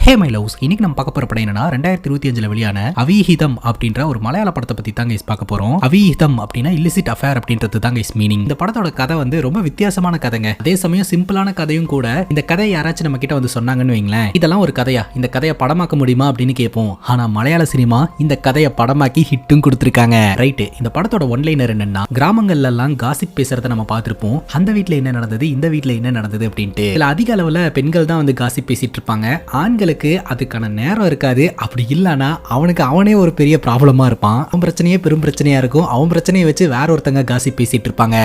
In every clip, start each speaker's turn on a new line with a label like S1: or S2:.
S1: Hey my loves, இன்னைக்கு நம்ம பார்க்க போற படம் என்னன்னா 2025 வெளியான அவிஹிதம் அப்படின்ற ஒரு மலையாள படத்தை பத்தி தான் கைஸ் பார்க்க போறோம். அவிஹிதம் அப்படின்னா இல்லிசிட் அஃபேர் அப்படின்றது தான் கைஸ் மீனிங். இந்த படத்தோட கதை வந்து ரொம்ப வித்தியாசமான கதைங்க. அதே சமயம் சிம்பிளான கதையும் கூட. இந்த கதையை யாராச்சும் நம்ம கிட்ட வந்து சொன்னாங்கன்னு வைங்களேன், இதெல்லாம் ஒரு கதையா, இந்த கதையை படமாக்க முடியுமா அப்படின்னு கேட்போம். ஆனா மலையாள சினிமா இந்த கதையை படமாக்கி ஹிட்டும் கொடுத்திருக்காங்க. ரைட், இந்த படத்தோட ஒன்லைனர் என்னன்னா, கிராமங்கள்ல எல்லாம் காசிப் பேசுறத நம்ம பார்த்திருப்போம். அந்த வீட்டுல என்ன நடந்தது, இந்த வீட்டுல என்ன நடந்தது அப்படின்ட்டு. இதுல அதிக அளவுல பெண்கள் தான் வந்து காசிப் பேசிட்டு இருப்பாங்க. ஆண்களுக்கு அதுக்கான நேரம் இருக்காது. அப்படி இல்லனா அவனுக்கு அவனே ஒரு பெரிய ப்ராப்ளமா இருப்பான். அவன் பிரச்சனையே பெரும் பிரச்சனையா இருக்கும். அவன் பிரச்சனையை வச்சு வேற ஒருத்தங்க காசிப் பேசிட்டு இருப்பாங்க.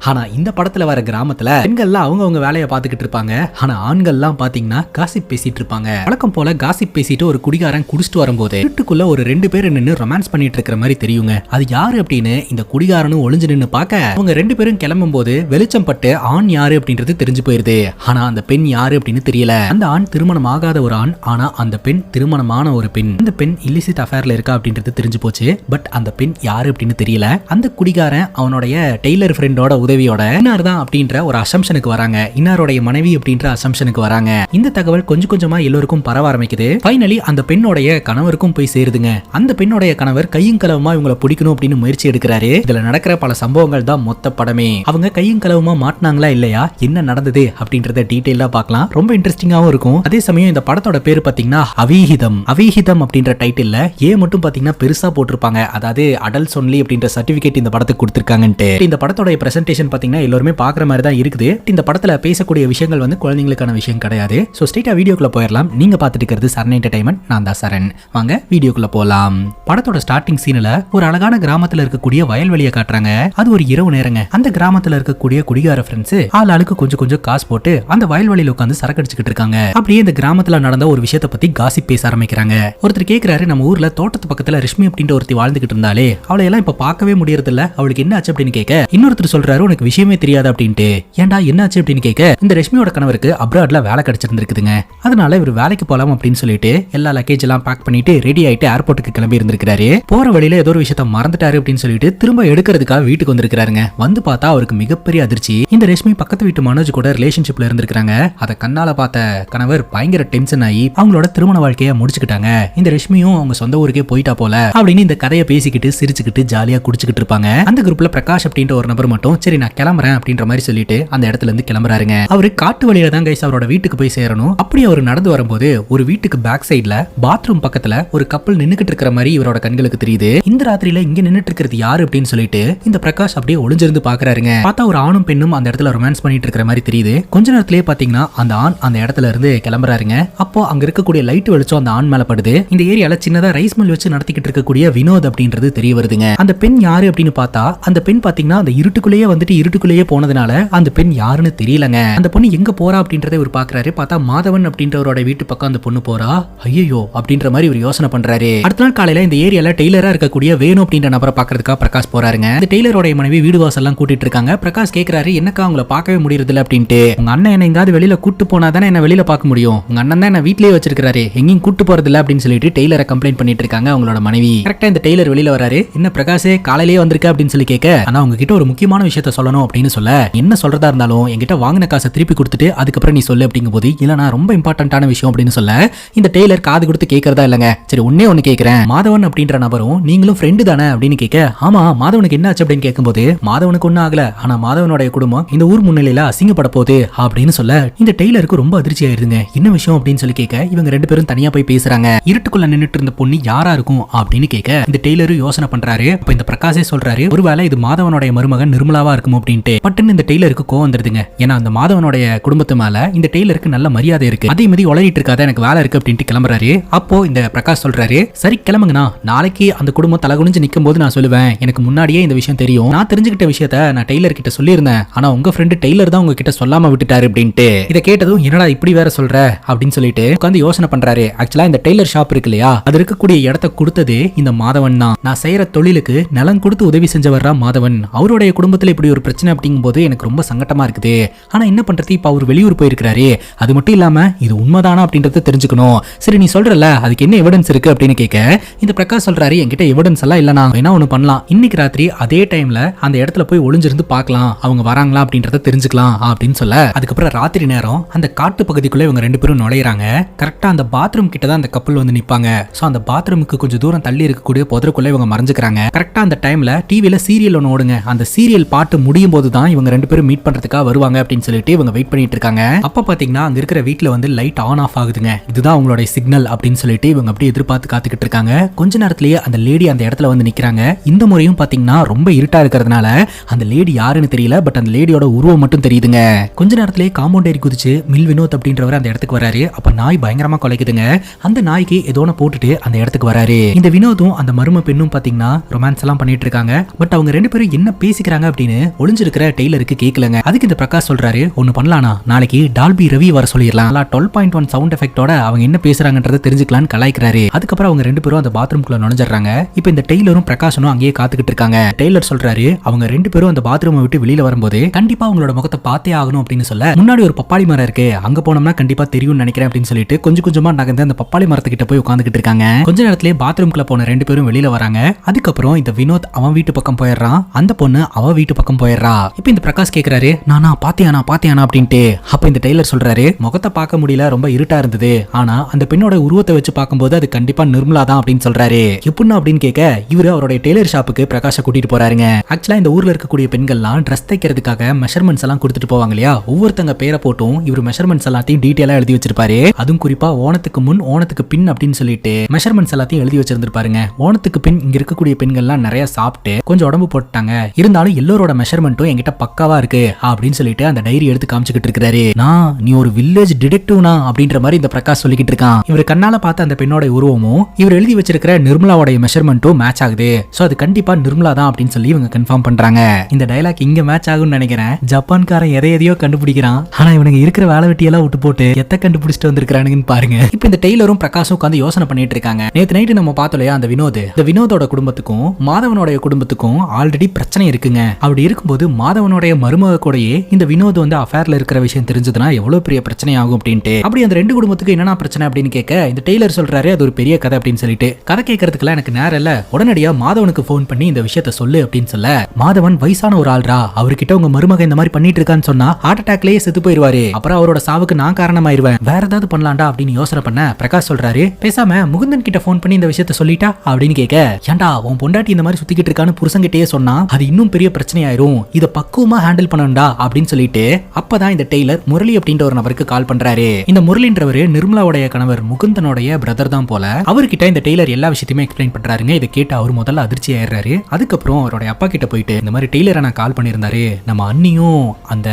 S1: ஆனா இந்த படத்துல வர கிராமத்துல பெண்கள்லாம் அவங்க வேலையை பார்த்துக்கிட்டு இருப்பாங்க. ஆனா ஆண்கள்லாம் பாத்தீங்கன்னா காசிப் பேசிட்டு இருப்பாங்க. வழக்கம் போல காசிப் பேசிட்டு ஒரு குடிகாரன் குடிச்சிட்டு வரும்போது வீட்டுக்குள்ள ஒரு 2 பேர் நின்று ரொமான்ஸ் பண்ணிட்டு இருக்கிற மாதிரி தெரியுங்க. அது யாரு அப்படின்னு இந்த குடிகாரனும் ஒளிஞ்சு நின்று பார்க்க, அவங்க 2 பேரும் கிளம்பும் போது வெளிச்சம் பட்டு ஆண் யாரு அப்படின்றது தெரிஞ்சு போயிருது. ஆனா அந்த பெண் யாரு அப்படின்னு தெரியல. அந்த ஆண் திருமணம் ஆகாத ஒரு ஆண், ஆனா அந்த பெண் திருமணமான ஒரு பெண். அந்த பெண் இல்லிசிட் அஃபேர்ல இருக்கா அப்படின்றது தெரிஞ்சு போச்சு. பட் அந்த பெண் யாரு அப்படின்னு தெரியல. அந்த குடிகாரன் அவனுடைய டெய்லர் ஃப்ரெண்டோட உதவியோட இன்னார் தான் அப்படின்ற ஒரு அசம்ஷனுக்கு வராங்க. இன்னாருடைய மனைவி அப்படின்ற அசம்ஷனுக்கு வராங்க. இந்த தகவல் கொஞ்சம் கொஞ்சமா எல்லோருக்கும் பரவ ஆரம்பிக்குது. ஃபைனலி அந்த பெண்ணோடைய கணவருக்கும் போய் சேருதுங்க. அந்த பெண்ணுடைய கணவர் கையும் களவுமா இவங்களை பிடிக்கணும் அப்படின்னு முயற்சி எடுக்கிறாரு. இதுல நடக்கிற பல சம்பவங்கள் தான் மொத்த படமே. அவங்க கையும் களவுமா மாட்டினாங்களா இல்லையா, என்ன நடந்தது அப்படின்றத டீடைலா பார்க்கலாம். ரொம்ப இன்ட்ரெஸ்டிங்காவும் இருக்கும். அதே சமயம் இந்த படத்தோட பேர் பாத்தீங்கன்னா அவிஹிதம். அவிஹிதம் அப்படின்ற டைட்டில்ல ஏ மட்டும் பாத்தீங்கன்னா பெருசா போட்டிருப்பாங்க. அதாவது அடல்ட்ஸ் ஒன்லி அப்படின்ற சர்டிபிகேட் இந்த படத்துக்கு கொடுத்திருக்காங்கன்ட்டு. இந்த படத்தோட பிரசன்டேஷன் பாத்தீங்கன்னா எல்லாருமே பாக்குற மாதிரி தான் இருக்குது. இந்த படத்துல பேசக்கூடிய விஷயங்கள் வந்து குழந்தைங்களுக்கான விஷயம் கிடையாது. சோ ஸ்ட்ரைட்டா வீடியோக்குள்ள போயிடலாம். நீங்க பாத்துட்டு இருக்கிறது சரண் என்டர்டைன்மெண்ட். நான் தான் சரண். வாங்க வீடியோக்குள்ள போலாம். படத்தோட ஸ்டார்டிங் சீன்ல ஒரு அழகான கிராமத்துல இருக்கக்கூடிய வயல்வெளியை காட்டுறாங்க. அது ஒரு இரவு நேரங்க. அந்த கிராமத்துல இருக்கக்கூடிய குடிகார ஃப்ரெண்ட்ஸ் ஆளுக்கு கொஞ்சம் கொஞ்சம் காசு போட்டு அந்த வயல்வெளியில உட்காந்து சரக்கு அடிச்சுக்கிட்டு இருக்காங்க. அப்படியே இந்த கிராமத்துல நடந்த ஒரு விஷயத்தை பத்தி காசிப் பேச ஆரம்பிக்கிறாங்க. ஒருத்தர் கேக்குறாரு, நம்ம ஊர்ல தோட்டத்து பக்கத்துல ரஷ்மி அப்படின்ற ஒருத்தி வாழ்ந்துகிட்டு இருந்தாலே, அவளை எல்லாம் இப்ப பார்க்கவே முடியறது இல்ல, அவளுக்கு என்ன ஆச்சு அப்படின்னு கேட்க, இன்னொருத்தர் சொல்றாரு, உனக்கு விஷயமே தெரியாது அப்படின்ட்டு. ஏன்டா என்ன ஆச்சு அப்படின்னு கேட்க, இந்த ரஷ்மியோட கணவருக்கு அப்ராட்ல வேலை கிடைச்சிருந்துருக்குதுங்க. அதனால இவர் வேலைக்கு போலாம் அப்படின்னு சொல்லிட்டு எல்லா லக்கேஜ் எல்லாம் பேக் பண்ணிட்டு ரெடி ஆயிட்டு ஏர்போர்ட்டுக்கு கிளம்பி இருந்திருக்காரு. போற வழியில ஏதோ ஒரு விஷயத்த மறந்துட்டாரு அப்படின்னு சொல்லிட்டு திரும்ப எடுக்கிறதுக்காக வீட்டுக்கு வந்திருக்காருங்க. வந்து பார்த்தா அவருக்கு மிகப்பெரிய அதிர்ச்சி. இந்த ரஷ்மி பக்கத்து வீட்டு மனோஜ் கூட ரிலேஷன்ஷிப்ல இருந்திருக்காங்க. அதை கண்ணால பார்த்த கணவர் பயங்கர டென்ஷன் ஆகி அவங்களோட திருமண வாழ்க்கையை முடிச்சுக்கிட்டாங்க. இந்த ரஷ்மியும் அவங்க சொந்த ஊருக்கே போயிட்டா போல அப்படின்னு இந்த கதையை பேசிக்கிட்டு சிரிச்சுக்கிட்டு ஜாலியா குடிச்சுக்கிட்டு இருப்பாங்க. அந்த குரூப்ல பிரகாஷ் அப்படின்ற ஒரு நபர் மட்டும் சரி நான் கிளம்புறேன் அப்படின்ற மாதிரி சொல்லிட்டு அந்த இடத்துல இருந்து கிளம்புறாருங்க. அவரு காட்டு வழியில தான் கைஸ் அவரோட வீட்டுக்கு போய் சேரணும். அப்படி அவர் நடந்து வரும்போது ஒரு வீட்டுக்கு பேக் சைடுல பாத்ரூம் பக்கத்துல ஒரு கப்பல் நின்னுக்கிட்டு இருக்கிற மாதிரி இவரோட கண்களுக்கு தெரியுது. இந்த ராத்திரியில இங்க நின்னுட்டு இருக்கிறது யாரு அப்படின்னு சொல்லிட்டு இந்த பிரகாஷ் அப்படியே ஒளிஞ்சிருந்து பாக்குறாருங்க. பார்த்தா ஒரு ஆணும் பெண்ணும் அந்த இடத்துல ரொமான்ஸ் பண்ணிட்டு இருக்கிற மாதிரி தெரியுது. கொஞ்ச நேரத்திலேயே பாத்தீங்கன்னா அந்த ஆண் அந்த இடத்துல இருந்து கிளம்புறாருங்க. அப்போ அங்க இருக்கக்கூடிய லைட் வெளிச்சம் அந்த ஆண் மேல படுது. இந்த ஏரியால சின்னதா ரைஸ் மில் வச்சு நடத்திக்கிட்டு இருக்கக்கூடிய வினோத் அப்படின்றது தெரிய வருதுங்க. அந்த பெண் யாரு அப்படின்னு பார்த்தா அந்த பெண் பாத்தீங்கன்னா அந்த இருட்டுக்குள்ளேயே வந்துட்டு இருட்டுக்குள்ளேயே போனதுனால அந்த பெண் யாருன்னு தெரியலங்க. அந்த பொண்ணு எங்க போறா அப்படின்றத இவர் பாக்குறாரு. பார்த்தா மாதவன் அப்படின்றவரோட வீட்டு பக்கம் அந்த பொண்ணு போறா. ஐயோ அப்படின்ற மாதிரி இவர் யோசனை பண்றாரு. அடுத்த நாள் காலையில இந்த ஏரியால டெய்லரா இருக்கக்கூடிய வேணு அப்படின்ற நபரை பாக்குறதுக்காக பிரகாஷ் போறாருங்க. இந்த டெய்லரோட மனைவி வீடு வாசல் எல்லாம் கூட்டிட்டு இருக்காங்க. பிரகாஷ் கேக்குறாரு, என்னக்கா உங்களை பார்க்கவே முடியறது இல்ல அப்படின்ட்டு. உங்க அண்ணன் என்ன எங்காவது வெளியில கூட்டு போனாதானே என்ன வெளியில பார்க்க முடியும், உங்க அண்ணன் தான் என்ன வீட்லயே வச்சிருக்காரு, எங்கேயும் கூட்டு போறது இல்ல அப்படின்னு சொல்லிட்டு டெய்லரை கம்ப்ளைண்ட் பண்ணிட்டு இருக்காங்க அவங்களோட மனைவி. கரெக்டா இந்த டெய்லர் வெளியில வராரு. என்ன பிரகாஷே காலையிலேயே வந்திருக்க அப்படின்னு சொல்லி கேட்க, ஆனா உங்ககிட்ட ஒரு முக்கியமான விஷயத்த சொல்லணும் அப்படின்னு சொல்ல, என்ன சொல்றதா இருந்தாலும் என்கிட்ட வாங்கின காசை திருப்பி கொடுத்துட்டு அதுக்கப்புறம் நீ சொல்லு அப்படிங்கும் போது, இல்லனா ரொம்ப இம்பார்ட்டன்டான விஷயம் அப்படின்னு சொல்ல இந்த டெய்லர் காது கொடுத்து கேட்கறதா இல்லங்க. சரி ஒன்னே ஒன்னு கேட்கிறேன், மாதவன் அப்படின்ற நபரும் நீங்களும் ஃப்ரெண்டு தானே அப்படின்னு கேட்க, ஆமா மாதவனுக்கு என்ன ஆச்சு அப்படின்னு கேட்கும்போது, மாதவனுக்கு ஒன்னும் ஆகல, ஆனா மாதவனுடைய குடும்பம் இந்த ஊர் முன்னிலையில அசிங்கப்பட போகுது அப்படின்னு சொல்ல இந்த டெய்லருக்கு ரொம்ப அதிர்ச்சி ஆயிருதுங்க. என்ன விஷயம் அப்படின்னு சொல்லி கேட்க, இவங்க 2 பேரும் தனியா போய் பேசுறாங்க. இருட்டுக்குள்ள நின்னுட்டு இருந்த பொண்ணு யாரா இருக்கும் அப்படின்னு கேட்க இந்த டெய்லரும் யோசனை பண்றாரு. அப்ப இந்த பிரகாஷே சொல்றாரு, ஒருவேளை இது மாதவனுடைய மருமகன் நிர்மலாவா இருக்கும் அப்படின்ட்டு. பட்டுன்னு இந்த டெய்லருக்கு கோவம் வந்துருதுங்க. ஏன்னா அந்த மாதவனுடைய குடும்பத்து மேல இந்த டெய்லருக்கு நல்ல மரியாதை இருக்கு. அதே மாதிரி உளறிட்டு இருக்காத, எனக்கு வேலை இருக்கு அப்படின்ட்டு கிளம்புறாரு. அப்போ இந்த பிரகாஷ் சொல்றாரு, சரி கிளம்புங்கண்ணா, நாளைக்கு அந்த குடும்பம் தலகுனிஞ்சு நிக்கும் போது நான் சொல்லுவேன், எனக்கு முன்னாடியே இந்த விஷயம் தெரியும், நான் தெரிஞ்சுக்கிட்ட விஷயத்த நான் டெய்லர் கிட்ட சொல்லியிருந்தேன், ஆனா உங்க ஃப்ரெண்டு டெய்லர் தான் உங்ககிட்ட சொல்லாம விட்டுட்டாரு அப்படின்ட்டு. இதை கேட்டதும் என்னடா இப்படி வேற சொல்ற அப்படின்னு சொல்லிட்டு உட்காந்து யோசனை பண்றாரு. ஆக்சுவலா இந்த டெய்லர் ஷாப் இருக்கு இல்லையா, அது இருக்கக்கூடிய இடத்த கொடுத்தது இந்த மாதவன் தான். நான் செய்யற தொழிலுக்கு நிலம் கொடுத்து உதவி செஞ்சவர்ரா மாதவன். அவருடைய குடும்பத்துல இப்படி ஒரு பிரச்சனை அப்படிங்கும் போது எனக்கு ரொம்ப சங்கட்டமா இருக்குது. ஆனா என்ன பண்றது, இப்ப அவர் வெளியூர் போயிருக்காரு. அது மட்டும் இல்லாம இது உண்மைதானா அப்படின்றத தெரிஞ்சுக்கணும். சரி நீ சொல்றல, அதுக்கு என்ன எவிடன்ஸ் இருக்கு அப்படின்னு கேட்க இந்த பிரகாஷ் சொல்றாரு, என்கிட்ட எவிடன்ஸ் எல்லாம் இல்லனா வேணா ஒண்ணு பண்ணலாம், இன்னைக்கு ராத்திரி அதே டைம்ல அந்த இடத்துல போய் ஒளிஞ்சிருந்து பார்க்கலாம், அவங்க வராங்களா அப்படின்றத தெரிஞ்சுக்கலாம் அப்படின்னு சொல்ல, அதுக்கப்புறம் ராத்திரி நேரம் அந்த காட்டு பகுதிக்குள்ள இவங்க 2 பேரும் நுழையறாங்க. கரெக்டா அந்த பாத்ரூம் கிட்ட தான் அந்த கப்பல் வந்து நிப்பாங்க. சோ அந்த பாத்ரூமுக்கு கொஞ்சம் தூரம் தள்ளி இருக்கக்கூடிய புதருக்குள்ள இவங்க மறைஞ்சுக்கிறாங்க. கரெக்டா அந்த டைம்ல டிவில சீரியல் ஒன்று ஓடுங்க. அந்த சீரியல் பாட்டு முடியும் போது தான் இவங்க ரெண்டு பேரும் மீட் பண்றதுக்காக வருவாங்க அப்படின்னு சொல்லிட்டு இவங்க வெயிட் பண்ணிட்டு இருக்காங்க. அப்ப பாத்தீங்கன்னா அங்க இருக்கிற வீட்ல வந்து லைட் ஆன் ஆஃப் ஆகுதுங்க. இதுதான் அவங்களோட சிக்னல் அப்படின்னு சொல்லிட்டு இவங்க அப்படியே எதிர்பார்த்து காத்துக்கிட்டு இருக்காங்க. கொஞ்ச நேரத்திலேயே அந்த லேடி அந்த இடத்துல வந்து நிக்கிறாங்க. இந்த முறையும் பாத்தீங்கன்னா ரொம்ப இருட்டா இருக்கிறதுனால அந்த லேடி யாருன்னு தெரியல. பட் அந்த லேடியோட உருவம் மட்டும் தெரியுதுங்க. கொஞ்ச நேரத்திலேயே காம்பவுண்ட் ஏறி குதிச்சு மில் வினோத் அப்படின்றவர் அந்த இடத்துக்கு வராரு. அப்ப நாய் பயங்கரமா குலைக்குதுங்க. அந்த நாய்க்கு ஏதோ போட்டுட்டு அந்த இடத்துக்கு வராரு. இந்த வினோதும் அந்த மர்ம பெண்ணும் பாத்தீங்கன்னா ரொமான்ஸ் எல்லாம் பண்ணிட்டு இருக்காங்க. பட் அவங்க ரெண்டு பேரும் என்ன பேசிக்கிறாங்க அப்படின்னு ஒளிஞ்சிருக்கிற டெய்லருக்கு கேட்கலங்க. அதுக்கு இந்த பிரகாஷ் சொல்றாரு, ஒன்னு பண்ணலானா, நாளைக்கு டால்பி ரவி வர சொல்லிடலாம். 12.1 சவுண்ட் எஃபெக்டோட அவங்க என்ன பேசுறாங்கன்றத தெரிஞ்சுக்கலாம்னு கலாய்க்கிறாரு. அதுக்கப்புறம் அவங்க ரெண்டு பேரும் அந்த பாத்ரூம்குள்ள நுழைஞ்சிடறாங்க. இப்போ இந்த டெய்லரும் பிரகாஷனும் அங்கேயே காத்துக்கிட்டு இருக்காங்க. டெய்லர் சொல்றாரு, அவங்க ரெண்டு பேரும் அந்த பாத்ரூமை விட்டு வெளியில வரும்போது கண்டிப்பா அவங்களோட முகத்தை பார்த்தே ஆகணும் அப்படின்னு சொல்ல, முன்னாடி ஒரு பப்பாளி மரம் இருக்கு, அங்க போனோம்னா கண்டிப்பா தெரியும்னு நினைக்கிறேன் அப்படின்னு சொல்லிட்டு கொஞ்சம் கொஞ்சமா நகர்ந்து அந்த பப்பாளி மரத்துக்கிட்ட போய் உட்காந்துக்கிட்டு இருக்காங்க. கொஞ்ச நேரத்திலே பாத்ரூம்குள்ள போன ரெண்டு பேரும் வெளியில வராங்க. அதுக்கப்புறம் இந்த வினோத் அவன் வீட்டு பக்கம் போயிடுறான். அந்த பொண்ணு அவ வீட்டு பக்கம் போயிடுறா. இப்போ இந்த பிரகாஷ் கேக்குறாரு, நானா பாத்தியானா அப்படின்ட்டு. அப்ப இந்த டெய்லர் சொல்றாரு, முகத்தை பார்க்க முடியல, ரொம்ப இருட்டா இருந்தது, ஆனா அந்த பெண்ணோட உருவத்தை வச்சு பார்க்கும்போது அது கண்டிப்பா நிர்மலா தான் அப்படின்னு சொல்றாரு. எப்படின்னா அப்படின்னு கேட்க இவரு அவருடைய டெய்லர் ஷாப்புக்கு பிரகாஷ கூட்டிட்டு போறாருங்க. ஆக்சுவலா இந்த ஊர்ல இருக்கக்கூடிய பெண்கள்லாம் ட்ரெஸ் தைக்கிறதுக்காக மெஷர்மெண்ட்ஸ் எல்லாம் கொடுத்துட்டு போவாங்க இல்லையா, ஒவ்வொருத்தங்க பேரை போட்டும் இவர் மெஷர்மெண்ட்ஸ் எல்லாத்தையும் டீடைலா எழுதி வச்சிருப்பாரு. அதுவும் குறிப்பா ஓணத்துக்கு முன் ஓணத்துக்கு பின் அப்படின்னு சொல்லிட்டு மெஷர்மெண்ட்ஸ் எல்லாத்தையும் எழுதி வச்சிருந்திருப்பாருங்க. ஓணத்துக்கு பின் இங்க இருக்கக்கூடிய பெண்கள்லாம் நிறைய சாப்பிட்டு கொஞ்சம் உடம்பு போட்டாங்க, இருந்தாலும் எல்லோரோட மெஷர்மெண்ட்டும் என்கிட்ட பக்காவா இருக்கு அப்படின்னு சொல்லிட்டு அந்த டைரி எடுத்து காமிச்சுக்கிட்டு இருக்காரு. நான் நீ ஒரு வில்லேஜ் டிடெக்டிவ்னா அப்படின்ற மாதிரி இந்த பிரகாஷ் சொல்லிக்கிட்டு இருக்கான். இவர் கண்ணால பார்த்த அந்த பெண்ணோட உருவமும் இவர் எழுதி வச்சிருக்கிற நிர்மலாவோட மெஷர்மெண்ட்டும் மேட்ச் ஆகுது. சோ அது கண்டிப்பா நிர்மலா தான் அப்படின்னு சொல்லி இவங்க கன்ஃபார்ம் பண்றாங்க. இந்த டயலாக் இங்க மேட்ச் ஆகும்னு நினைக்கிறேன். ஜப்பான்காரன் எதையோ கண்டுபிடிக்கிறான், ஆனா இவனுங்க இருக்கிற வேலை வெட்டியெல்லாம் விட்டு போட்டு எத்த கண்டுபிடிச்சிட்டு வந்திருக்கானுங்கன்னு பாருங்க. இப்போ இந்த டெய்லரும் பிரகாஷும் உட்காந்து யோசனை பண்ணிட்டு இருக்காங்க. நேத்து நைட்டு நம்ம பார்த்தோம்லையா அந்த வினோத், இந்த வினோதோட குடும்பத்துக்கும் மாதவனுடைய குடும்பத்துக்கும் ஆல்ரெடி பிரச்சனை இருக்குங்க. அப்படி இருக்கும்போது மாதவனுடைய மருமக கூடயே இந்த வினோத் வந்து அஃபேர்ல இருக்கிற விஷயம் தெரிஞ்சதுன்னா எவ்வளவு பெரிய பிரச்சனை ஆகும் அப்படின்ட்டு. அப்படி அந்த ரெண்டு குடும்பத்துக்கு என்னன்னா பிரச்சனை அப்படின்னு கேட்க இந்த டெய்லர் சொல்றாரு, அது ஒரு பெரிய கதை அப்படின்னு சொல்லிட்டு. கதை கேட்கறதுக்குலாம் எனக்கு நேரம் இல்ல, உடனடியா மாதவனுக்கு போன் பண்ணி இந்த விஷயத்த சொல்லு அப்படின்னு சொல்ல, மாதவன் வயசான ஒரு ஆள்ரா, அவர்கிட்ட உங்க மருமக இந்த மாதிரி பண்ணிட்டு இருக்கான்னு சொன்னா ஹார்ட் அட்டாக்லயே செத்து போயிருவாரு, அப்புறம் அவரோட சாவுக்கு நான் காரணமாயிருவேன், வேற ஏதாவது பண்ணலாம்டா அப்படின்னு யோசனை பண்ண பிரகாஷ் சொல்றாரு, பேசாம முகுந்தன் கிட்ட போன் பண்ணி இந்த விஷயத்த சொல்லிட்டா அப்படின்னு கேட்க, ஏன்டா உன் பொண்டாட்டி இந்த மாதிரி சுத்திக்கிட்டு இருக்கான்னு புருஷன்கிட்டயே சொன்னா அது இன்னும் பெரிய பிரச்சனை ஆயிரும், இத பக்குவமா ஹேண்டில் பண்ணணும்டா அப்படின்னு சொல்லிட்டு அப்பதான் இந்த டெய்லர் முரளி அப்படின்ற ஒரு நபருக்கு கால் பண்றாரு. இந்த முரளின்றவரு நிர்மலாவுடைய கணவர் முகுந்தனுடைய பிரதர் தான் போல. அவர்கிட்ட இந்த டெய்லர் எல்லா விஷயத்தையுமே எக்ஸ்பிளைன் பண்றாருங்க. இதை கேட்டு அவர் முதல்ல அதிர்ச்சி ஆயிடுறாரு. அதுக்கப்புறம் அவருடைய அப்பா கிட்ட போயிட்டு இந்த மாதிரி டெய்லரை நான் கால் பண்ணியிருந்தாரு, நம்ம அண்ணியும் அந்த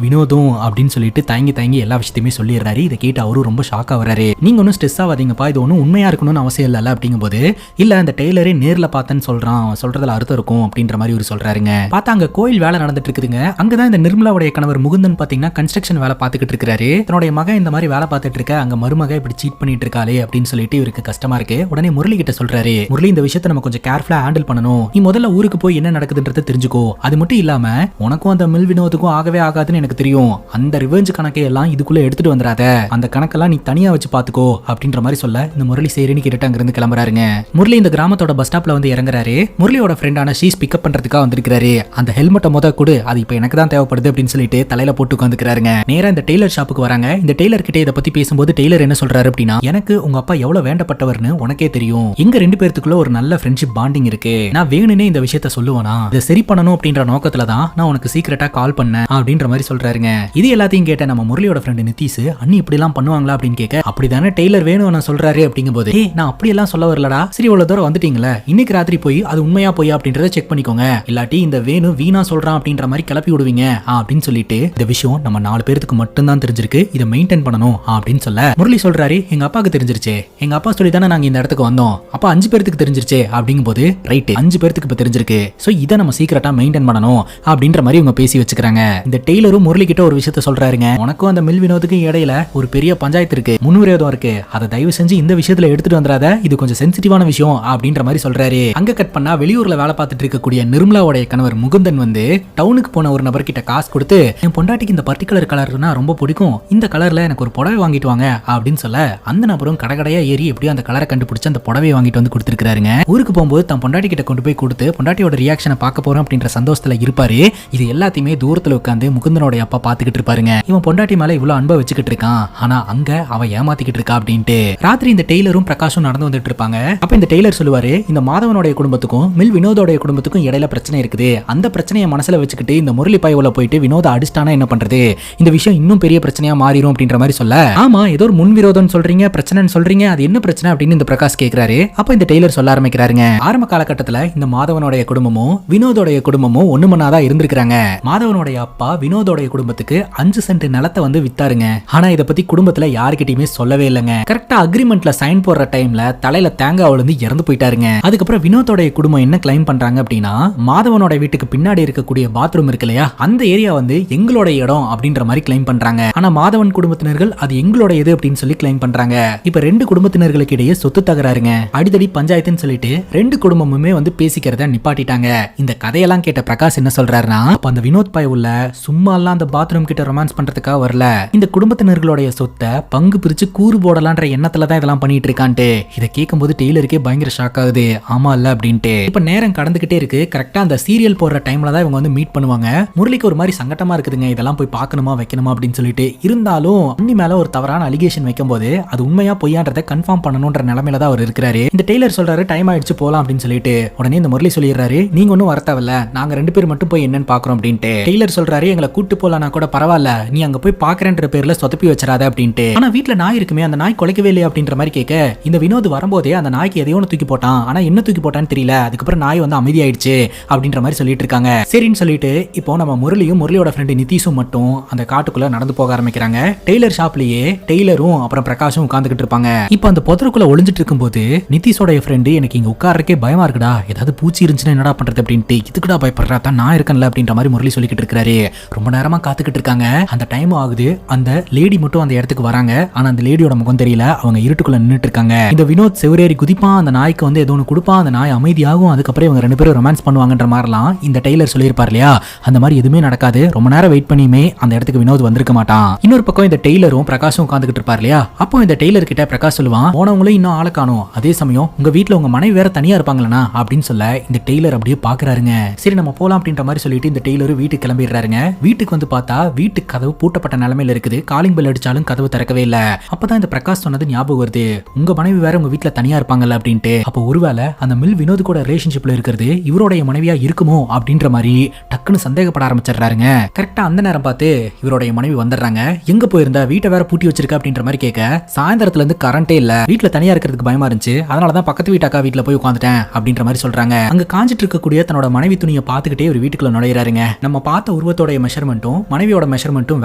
S1: வினோதும் அப்படின்னு சொல்லிட்டு தயங்கி எல்லா விஷயத்தையுமே சொல்லிடுறாரு. இதை கேட்டு அவரும் ரொம்ப ஷாக் ஆகுறாரு. நீங்க ஒன்னும் ஸ்ட்ரெஸ் ஆகாதீங்கப்பா, இது ஒன்றும் உண்மையா இருக்கணும்னு அவசியம் இல்ல அப்படிங்கும் போது, இல்ல அந்த டெய்லரே நேர்ல பார்த்தேன்னு சொல்றான், சொல்றதுல அர்த்தம் இருக்கும் அப்படின்ற மாதிரி ஒரு சொல்றாருங்க. பார்த்தா அங்க கோயில் வேலை நடந்துட்டு இருக்குதுங்க. அங்கதான் இந்த நிர்மலாவுடைய கணவர் முகுந்தன் பாத்தீங்கன்னா கன்ஸ்ட்ரக்ஷன் வேலை பார்த்துக்கிட்டு இருக்காரு. தன்னுடைய மகன் இந்த மாதிரி வேலை பார்த்துட்டு இருக்க, அங்க மருமக இப்படி சீட் பண்ணிட்டு இருக்காளே அப்படின்னு சொல்லிட்டு இவருக்கு கஷ்டமா இருக்கு. உடனே முரளி கிட்ட சொல்றாரு, முரளி இந்த விஷயத்தை நம்ம கொஞ்சம் கேர்ஃபுல்லா ஹேண்டில் பண்ணணும், நீ முதல்ல ஊருக்கு போய் என்ன நடக்குதுன்றத தெரிஞ்சுக்கோ, அது மட்டும் இல்லாம உனக்கும் அந்த மில் வினோதுக்கும் ஆகவே ஆகாதுன்னு எனக்கு தெரியும், அந்த ரிவெஞ்ச் கணக்கை எல்லாம் இதுக்குள்ள எடுத்துட்டு வந்துடாத, அந்த கணக்கெல்லாம் நீ தனியா வச்சு பாத்துக்கோ அப்படின்ற மாதிரி சொல்ல, இந்த முரளி சரின்னு கேட்டுட்டு அங்கிருந்து கிளம்புறாருங்க. முரளி இந்த கிராமத்தோட பஸ் ஸ்டாப்ல வந்து இறங்குறாரு. முரளியோட ஃப்ரெண்டான ஷீஸ் பிக்கப் பண்றதுக்காக வந்திருக்காரு. அந்த ஹெல்மெட்டை முத கொடு, அது இப்ப எனக்கு தான் தேவைப்படுது அப்படின்னு சொல்லிட்டு தலையில போட்டு உட்காந்துக்கிறாருங்க. நேரா இந்த டெய்லர் ஷாப்புக்கு வராங்க. இந்த டெய்லர் கிட்ட இதை பத்தி பேசும்போது டெய்லர் என்ன சொல்றாரு அப்படின்னா, எனக்கு உங்க அப்பா எவ்வளவு வேண்டப்பட்டவர்னு உனக்கே தெரியும், எங்க ரெண்டு பேருக்குள்ள ஒரு நல்ல ஃப்ரெண்ட்ஷிப் பாண்டிங் இருக்கு, நான் வேணுனே இந்த விஷயத்த சொல்லுவேனா, இதை சரி பண்ணணும் அப்படின்ற நோக்கத்துல தான் நான் உனக்கு சீக்கிரட்டா கால் பண்ணேன் அப்படின்ற மாதிரி சொல்றாருங்க. இது எல்லாத்தையும் கேட்ட நம்ம முரளியோட ஃப்ரெண்ட் நிதிஷ், அண்ணி இப்படி எல்லாம் பண்ணுவாங்களா அப்படின்னு கேட்க, அப்படிதானே டெய்லர் வேணும் நான் சொல்றாரு அப்படிங்கும்போது, நான் அப்படி எல்லாம் சொல்ல வரலடா, சரி இவ்வளவு தூரம் வந்துட்டீங்களா, இன்னைக்கு ராத்திரி போய் அது உண்மையா போய் அப்படின்றத செக் பண்ணிக்கோங்க, இல்லாட்டி இந்த வேணும் வீணா சொல்றான் அப்படின்ற மாதிரி கிளப்பி விடுவீங்க அப்படின்னு சொல்லிட்டு, இந்த விஷயம் நம்ம 4 பேருக்கு மட்டும் தான் தெரிஞ்சிருக்கு, இதை மெயின்டைன் பண்ணணும் அப்படின்னு சொல்ல, முரளி சொல்றாரு, எங்க அப்பாவுக்கு தெரிஞ்சிருச்சு, எங்க அப்பா சொல்லி தானே நாங்க இந்த இடத்துக்கு வந்தோம், அப்ப 5 பேருக்கு தெரிஞ்சிருச்சு அப்படிங்கும்போது, ரைட் 5 பேருக்கு இப்ப தெரிஞ்சிருக்கு, சோ இதை நம்ம சீக்கிரட்டா மெயின்டைன் பண்ணணும் அப்படின்ற மாதிரி இவங்க பேசி வச்சுக்கிறாங்க. இந்த டெய்லரும் முரளி கிட்ட ஒரு விஷயத்த சொல்றாருங்க, உனக்கும் அந்த மில் வினோதுக்கும் இடையில ஒரு பெரிய பஞ்சாயத்து இருக்கு, முன்னுரியாதம் இருக்கு, அதை தயவு செஞ்சு இந்த விஷயத்துல எடுத்துட்டு வந்துடாத, இது கொஞ்சம் சென்சிட்டிவான விஷயம் அப்படின்ற மாதிரி சொல்றாரு. அங்க கட் பண்ணா வெளியூர்ல வேலை பார்த்துட்டு இருக்கக்கூடிய நிர்மலாவுடைய கணவர் முகுந்தன் வந்து டவுனுக்கு போன ஒரு நபர் கிட்ட காசு கொடுத்து, என் பொண்டாட்டிக்கு இந்த பர்டிகுலர் கலர்னா ரொம்ப பிடிக்கும், இந்த கலர்ல எனக்கு ஒரு புடவை வாங்கிட்டு வாங்க அப்படின்னு சொல்ல, அந்த நபரும் கடைக்கடையா ஏறி எப்படியும் அந்த கலரை கண்டுபிடிச்சு அந்த புடவை வாங்கிட்டு வந்து கொடுத்துருக்காருங்க. ஊருக்கு போகும்போது தன் பொண்டாட்டி கிட்ட கொண்டு போய் கொடுத்து பொண்டாட்டியோட ரியாக்ஷனை பார்க்க போறோம் அப்படின்ற சந்தோஷத்துல இருப்பாரு. இது எல்லாத்தையுமே தூரத்துல உட்காந்து முகுந்தனோட அப்பா பாத்துக்கிட்டு இருப்பாருங்க. இவன் பொண்டாட்டி மேல இவ்வளவு அன்பை வச்சுக்கிட்டு இருக்கான், ஆனா அங்க அவன் ஏமாத்திக்கிட்டு இருக்கா அப்படின்ட்டு. ராத்திரி இந்த டெய்லரும் பிரகாஷும் நடந்து வந்துட்டு இருப்பாங்க. அப்ப இந்த டெய்லர் சொல்லுவாரு, இந்த மாதவனுடைய குடும்பத்துக்கும் மில் வினோதோடைய குடும்பத்துக்கும் இடையில பிரச்சனை இருக்குது. அந்த பிரச்சனையை மனசுல வச்சுக்கிட்டு இந்த முரளி பாய்வுல போயிட்டு வினோத அடிச்சிட்டானா என்ன பண்றது, இந்த விஷயம் இன்னும் பெரிய பிரச்சனையா மாறிடும் அப்படின்ற மாதிரி சொல்ல, ஆமா ஏதோ ஒரு முன் விரோதம் சொல்றீங்க, பிரச்சனைன்னு சொல்றீங்க, அது என்ன பிரச்சனை அப்படின்னு இந்த பிரகாஷ் கேக்குறாரு. அப்ப இந்த டெய்லர் சொல்ல ஆரம்பிக்கிறாருங்க, ஆரம்ப காலகட்டத்துல இந்த மாதவனுடைய குடும்பமும் வினோதோடைய குடும்பமும் ஒண்ணு மண்ணாதான் இருந்திருக்காங்க. மாதவனுடைய அப்பா வினோதோடைய குடும்பத்துக்கு 5 சென்ட் நிலத்தை வந்து வித்தாருங்க. ஆனா இத பத்தி குடும்பத்துல யாருக்கிட்டயுமே சொல்லவே இல்லைங்க. கரெக்டா அக்ரிமெண்ட்ல சைன் போடுற டைம்ல தலையில தேங்காய் விழுந்து இறந்து போயிட்டாருங்க. அதுக்கப்புறம் வினோதோடைய குடும்பம் என்ன கிளைம் பண்றாங்க அப்படின்னா, மாதவனோட வீட்டுக்கு பின்னாடி இருக்கக்கூடிய பாத்ரூம் இருக்கு இல்லையா, அந்த ஏரியா வந்து எங்களோட இடம் அப்படின்ற மாதிரி கிளைம் பண்றாங்க. ஆனா மாதவன் குடும்பத்தினர்கள் அது எங்களோட இது அப்படின்னு சொல்லி கிளைம் பண்றாங்க. இப்ப 2 குடும்பத்தினர்களுக்கு இடையே சொத்து தகராறுங்க. அடிதடி பஞ்சாயத்துன்னு சொல்லிட்டு 2 குடும்பமுமே வந்து பேசிக்கிறத நிப்பாட்டிட்டாங்க. இந்த கதையெல்லாம் கேட்ட பிரகாஷ் என்ன சொல்றாருன்னா, அந்த வினோத் பாய் உள்ள சும்மா எல்லாம் அந்த பாத்ரூம் கிட்ட ரொமான்ஸ் பண்றதுக்காக வரல, இந்த குடும்பத்தினர்களுடைய சொத்தை பங்கு பிரிச்சு கூறு போடலான்ற எண்ணத்துல தான் இதெல்லாம் பண்ணிட்டு இருக்கான்ட்டு. இதை கேட்கும்போது டெய்லருக்கே பயங்கர ஷாக் ஆகுது. ஆமா இல்ல அப்படின்ட்டு. இப்ப நேரம் கடந்துகிட்டே இருக்கு. கரெக்டா அந்த சீரியல் போடுற டைம்ல தான் இவங்க வந்து மீட் பண்ணுவாங்க. முரளிக்கு ஒரு மாதிரி சங்கட்டமா இருக்குதுங்க, இதெல்லாம் போய் பார்க்கணுமா வைக்கணுமா அப்படின்னு சொல்லிட்டு. இருந்தாலும் அண்ணி மேல ஒரு தவறான அலிகேஷன் வைக்கும் போது அது உண்மையா பொய்யான்றதை கன்ஃபார்ம் பண்ணணும்ன்ற நிலைமையில தான் அவர் இருக்கிறாரு. இந்த டெய்லர் சொல்றாரு டைம் ஆயிடுச்சு போலாம் அப்படின்னு சொல்லிட்டு. உடனே இந்த முரளி சொல்லிடுறாரு, நீங்க ஒன்னும் வரத்தவல்ல, நாங்க 2 பேர் மட்டும் போய் என்னன்னு பாக்குறோம் அப்படின்ட்டு. டெய்லர் சொல்றாரு, எங்களை கூட்டு போலனா கூட பரவாயில்ல, நீ அங்க போய் பாக்குறேன்ற பேர்ல சொதப்பி வச்சிராத அப்படின்ட்டு. ஆனா வீட்டுல நாய் இருக்குமே, அந்த நாய் குலைக்கவே இல்லையா அப்படின்ற மாதிரி கேட்க, இந்த வினோத் வரும்போதே அந்த நாய்க்கு எதையோ தூக்கி போட்டான், ஆனா என்ன தூக்கி போட்டான்னு தெரியல, அதுக்கப்புறம் நாய் வந்து அமைதியாயிடுச்சு அப்படின்ற மாதிரி சொல்லிட்டு இருக்காங்க. சரின்னு சொல்லிட்டு இப்போ நம்ம முரளியும் முரளியோட ஃப்ரெண்டு நிதிஷும் மட்டும் அந்த காட்டுக்குள்ள நடந்து போக ஆரம்பிக்கிறாங்க. டெய்லர் ஷாப்லயே டெய்லரும் அப்புறம் பிரகாஷும் உட்கார்ந்துகிட்டு இருப்பாங்க. இப்போ அந்த புதருக்குள்ள ஒளிஞ்சிட்டு இருக்கும்போது நிதிஷோட ஃப்ரெண்டு, எனக்கு இங்க உட்கார்றக்கே பயமா இருக்குடா, ஏதாவது பூச்சி இருந்துச்சுன்னா என்னடா பண்றது அப்படின்ட்டு, இதுக்குடா பயப்படுறா, தான் நான் இருக்கேன்ல அப்படின்ற மாதிரி முரளி சொல்லிக்கிட்டு இருக்காரு. ரொம்ப நேரமா காத்துக்கிட்டு இருக்காங்க. அந்த டைம் ஆகுது. அந்த லேடி மட்டும் அந்த இடத்துக்கு வராங்க. ஆனா அந்த லேடியோட முகம் தெரியல, அவங்க இருட்டுக்குள்ள நின்னுட்டு இருக்காங்க. இந்த வினோத் செவரேறி குதிப்பான், அந்த நாய்க்கு வந்து ஏதோ ஒன்று கொடுப்பான், அந்த நாய் அமைதியாகும், அதுக்கப்புறம் இவங்க 2 பேரும் ரொமான்ஸ் பண்ணுவாங்கன்ற மாதிரிலாம் இந்த டெய்லர் சொல்லியிருப்பார் இல்லையா, அந்த மாதிரி எதுவுமே நடக்காது. ரொம்ப நேரம் வெயிட் பண்ணியுமே அந்த இடத்துக்கு வினோத் வந்திருக்க மாட்டான். இன்னொரு பக்கம் இந்த டெய்லரும் பிரகாஷும் உட்காந்துக்கிட்டு இருப்பார் இல்லையா, அப்போ இந்த டெய்லர் கிட்ட பிரகாஷ் சொல்லுவான், போனவங்களும் இன்னும் ஆளை காணும், அதே சமயம் உங்க வீட்டுல உங்க மனைவி வேற தனியா இருப்பாங்களா அப்படின்னு சொல்ல இந்த டெய்லர் அப்படியே பாக்குறாருங்க. சரி நம்ம போலாம் அப்படின்ற மாதிரி சொல்லிட்டு இந்த டெய்லர் வீட்டுக்கு கிளம்பிடுறாருங்க. வீட்டுக்கு வந்து பார்த்தா வீட்டு கதவு பூட்டப்பட்ட நிலைமையில இருக்குது. காலிங் பெல் அடிச்சாலும் கதவு திறக்கவே இல்ல. அப்பதான் இந்த பிரகாஷ் சொன்னது ஞாபகம் வருது, உங்க மனைவி வேற உங்க வீட்டுல தனியா இருப்பாங்கல்ல அப்படின்ட்டு. அப்போ ஒருவேளை அந்த மில் வினோத் கூட ரிலேஷன்ஷிப்ல இருக்கிறது இவருடைய மனைவியா இருக்குமோ அப்படின்ற மாதிரி டக்குன்னு சந்தேகப்பட ஆரம்பிச்சிடுறாருங்க. கரெக்டா அந்த நேரம் பார்த்து இவருடைய மனைவி வந்துடுறாங்க. எங்க போயிருந்தா, வீட்டை வேற பூட்டி வச்சிருக்க அப்படின்ற மாதிரி கேட்க, சாயந்தரத்துல இருந்து கரண்டே இல்ல, வீட்டுல தனியா இருக்கிறதுக்கு பயமா இருந்துச்சு, அதனாலதான் பக்கத்து வீட்டாக்கா வீட்டுல போய் உட்காந்துட்டேன் அப்படின்ற மாதிரி சொல்றாங்க. அங்க காஞ்சிட்டு இருக்கக்கூடிய தன்னோட மனைவி துணியை பார்த்துக்கிட்டே ஒரு வீட்டுக்குள்ள நுழையிறாருங்க. நம்ம பார்த்த உருவத்தோட மெஷர்மெண்ட்டும் மனைவியோட மெஷர்மெண்ட்டும்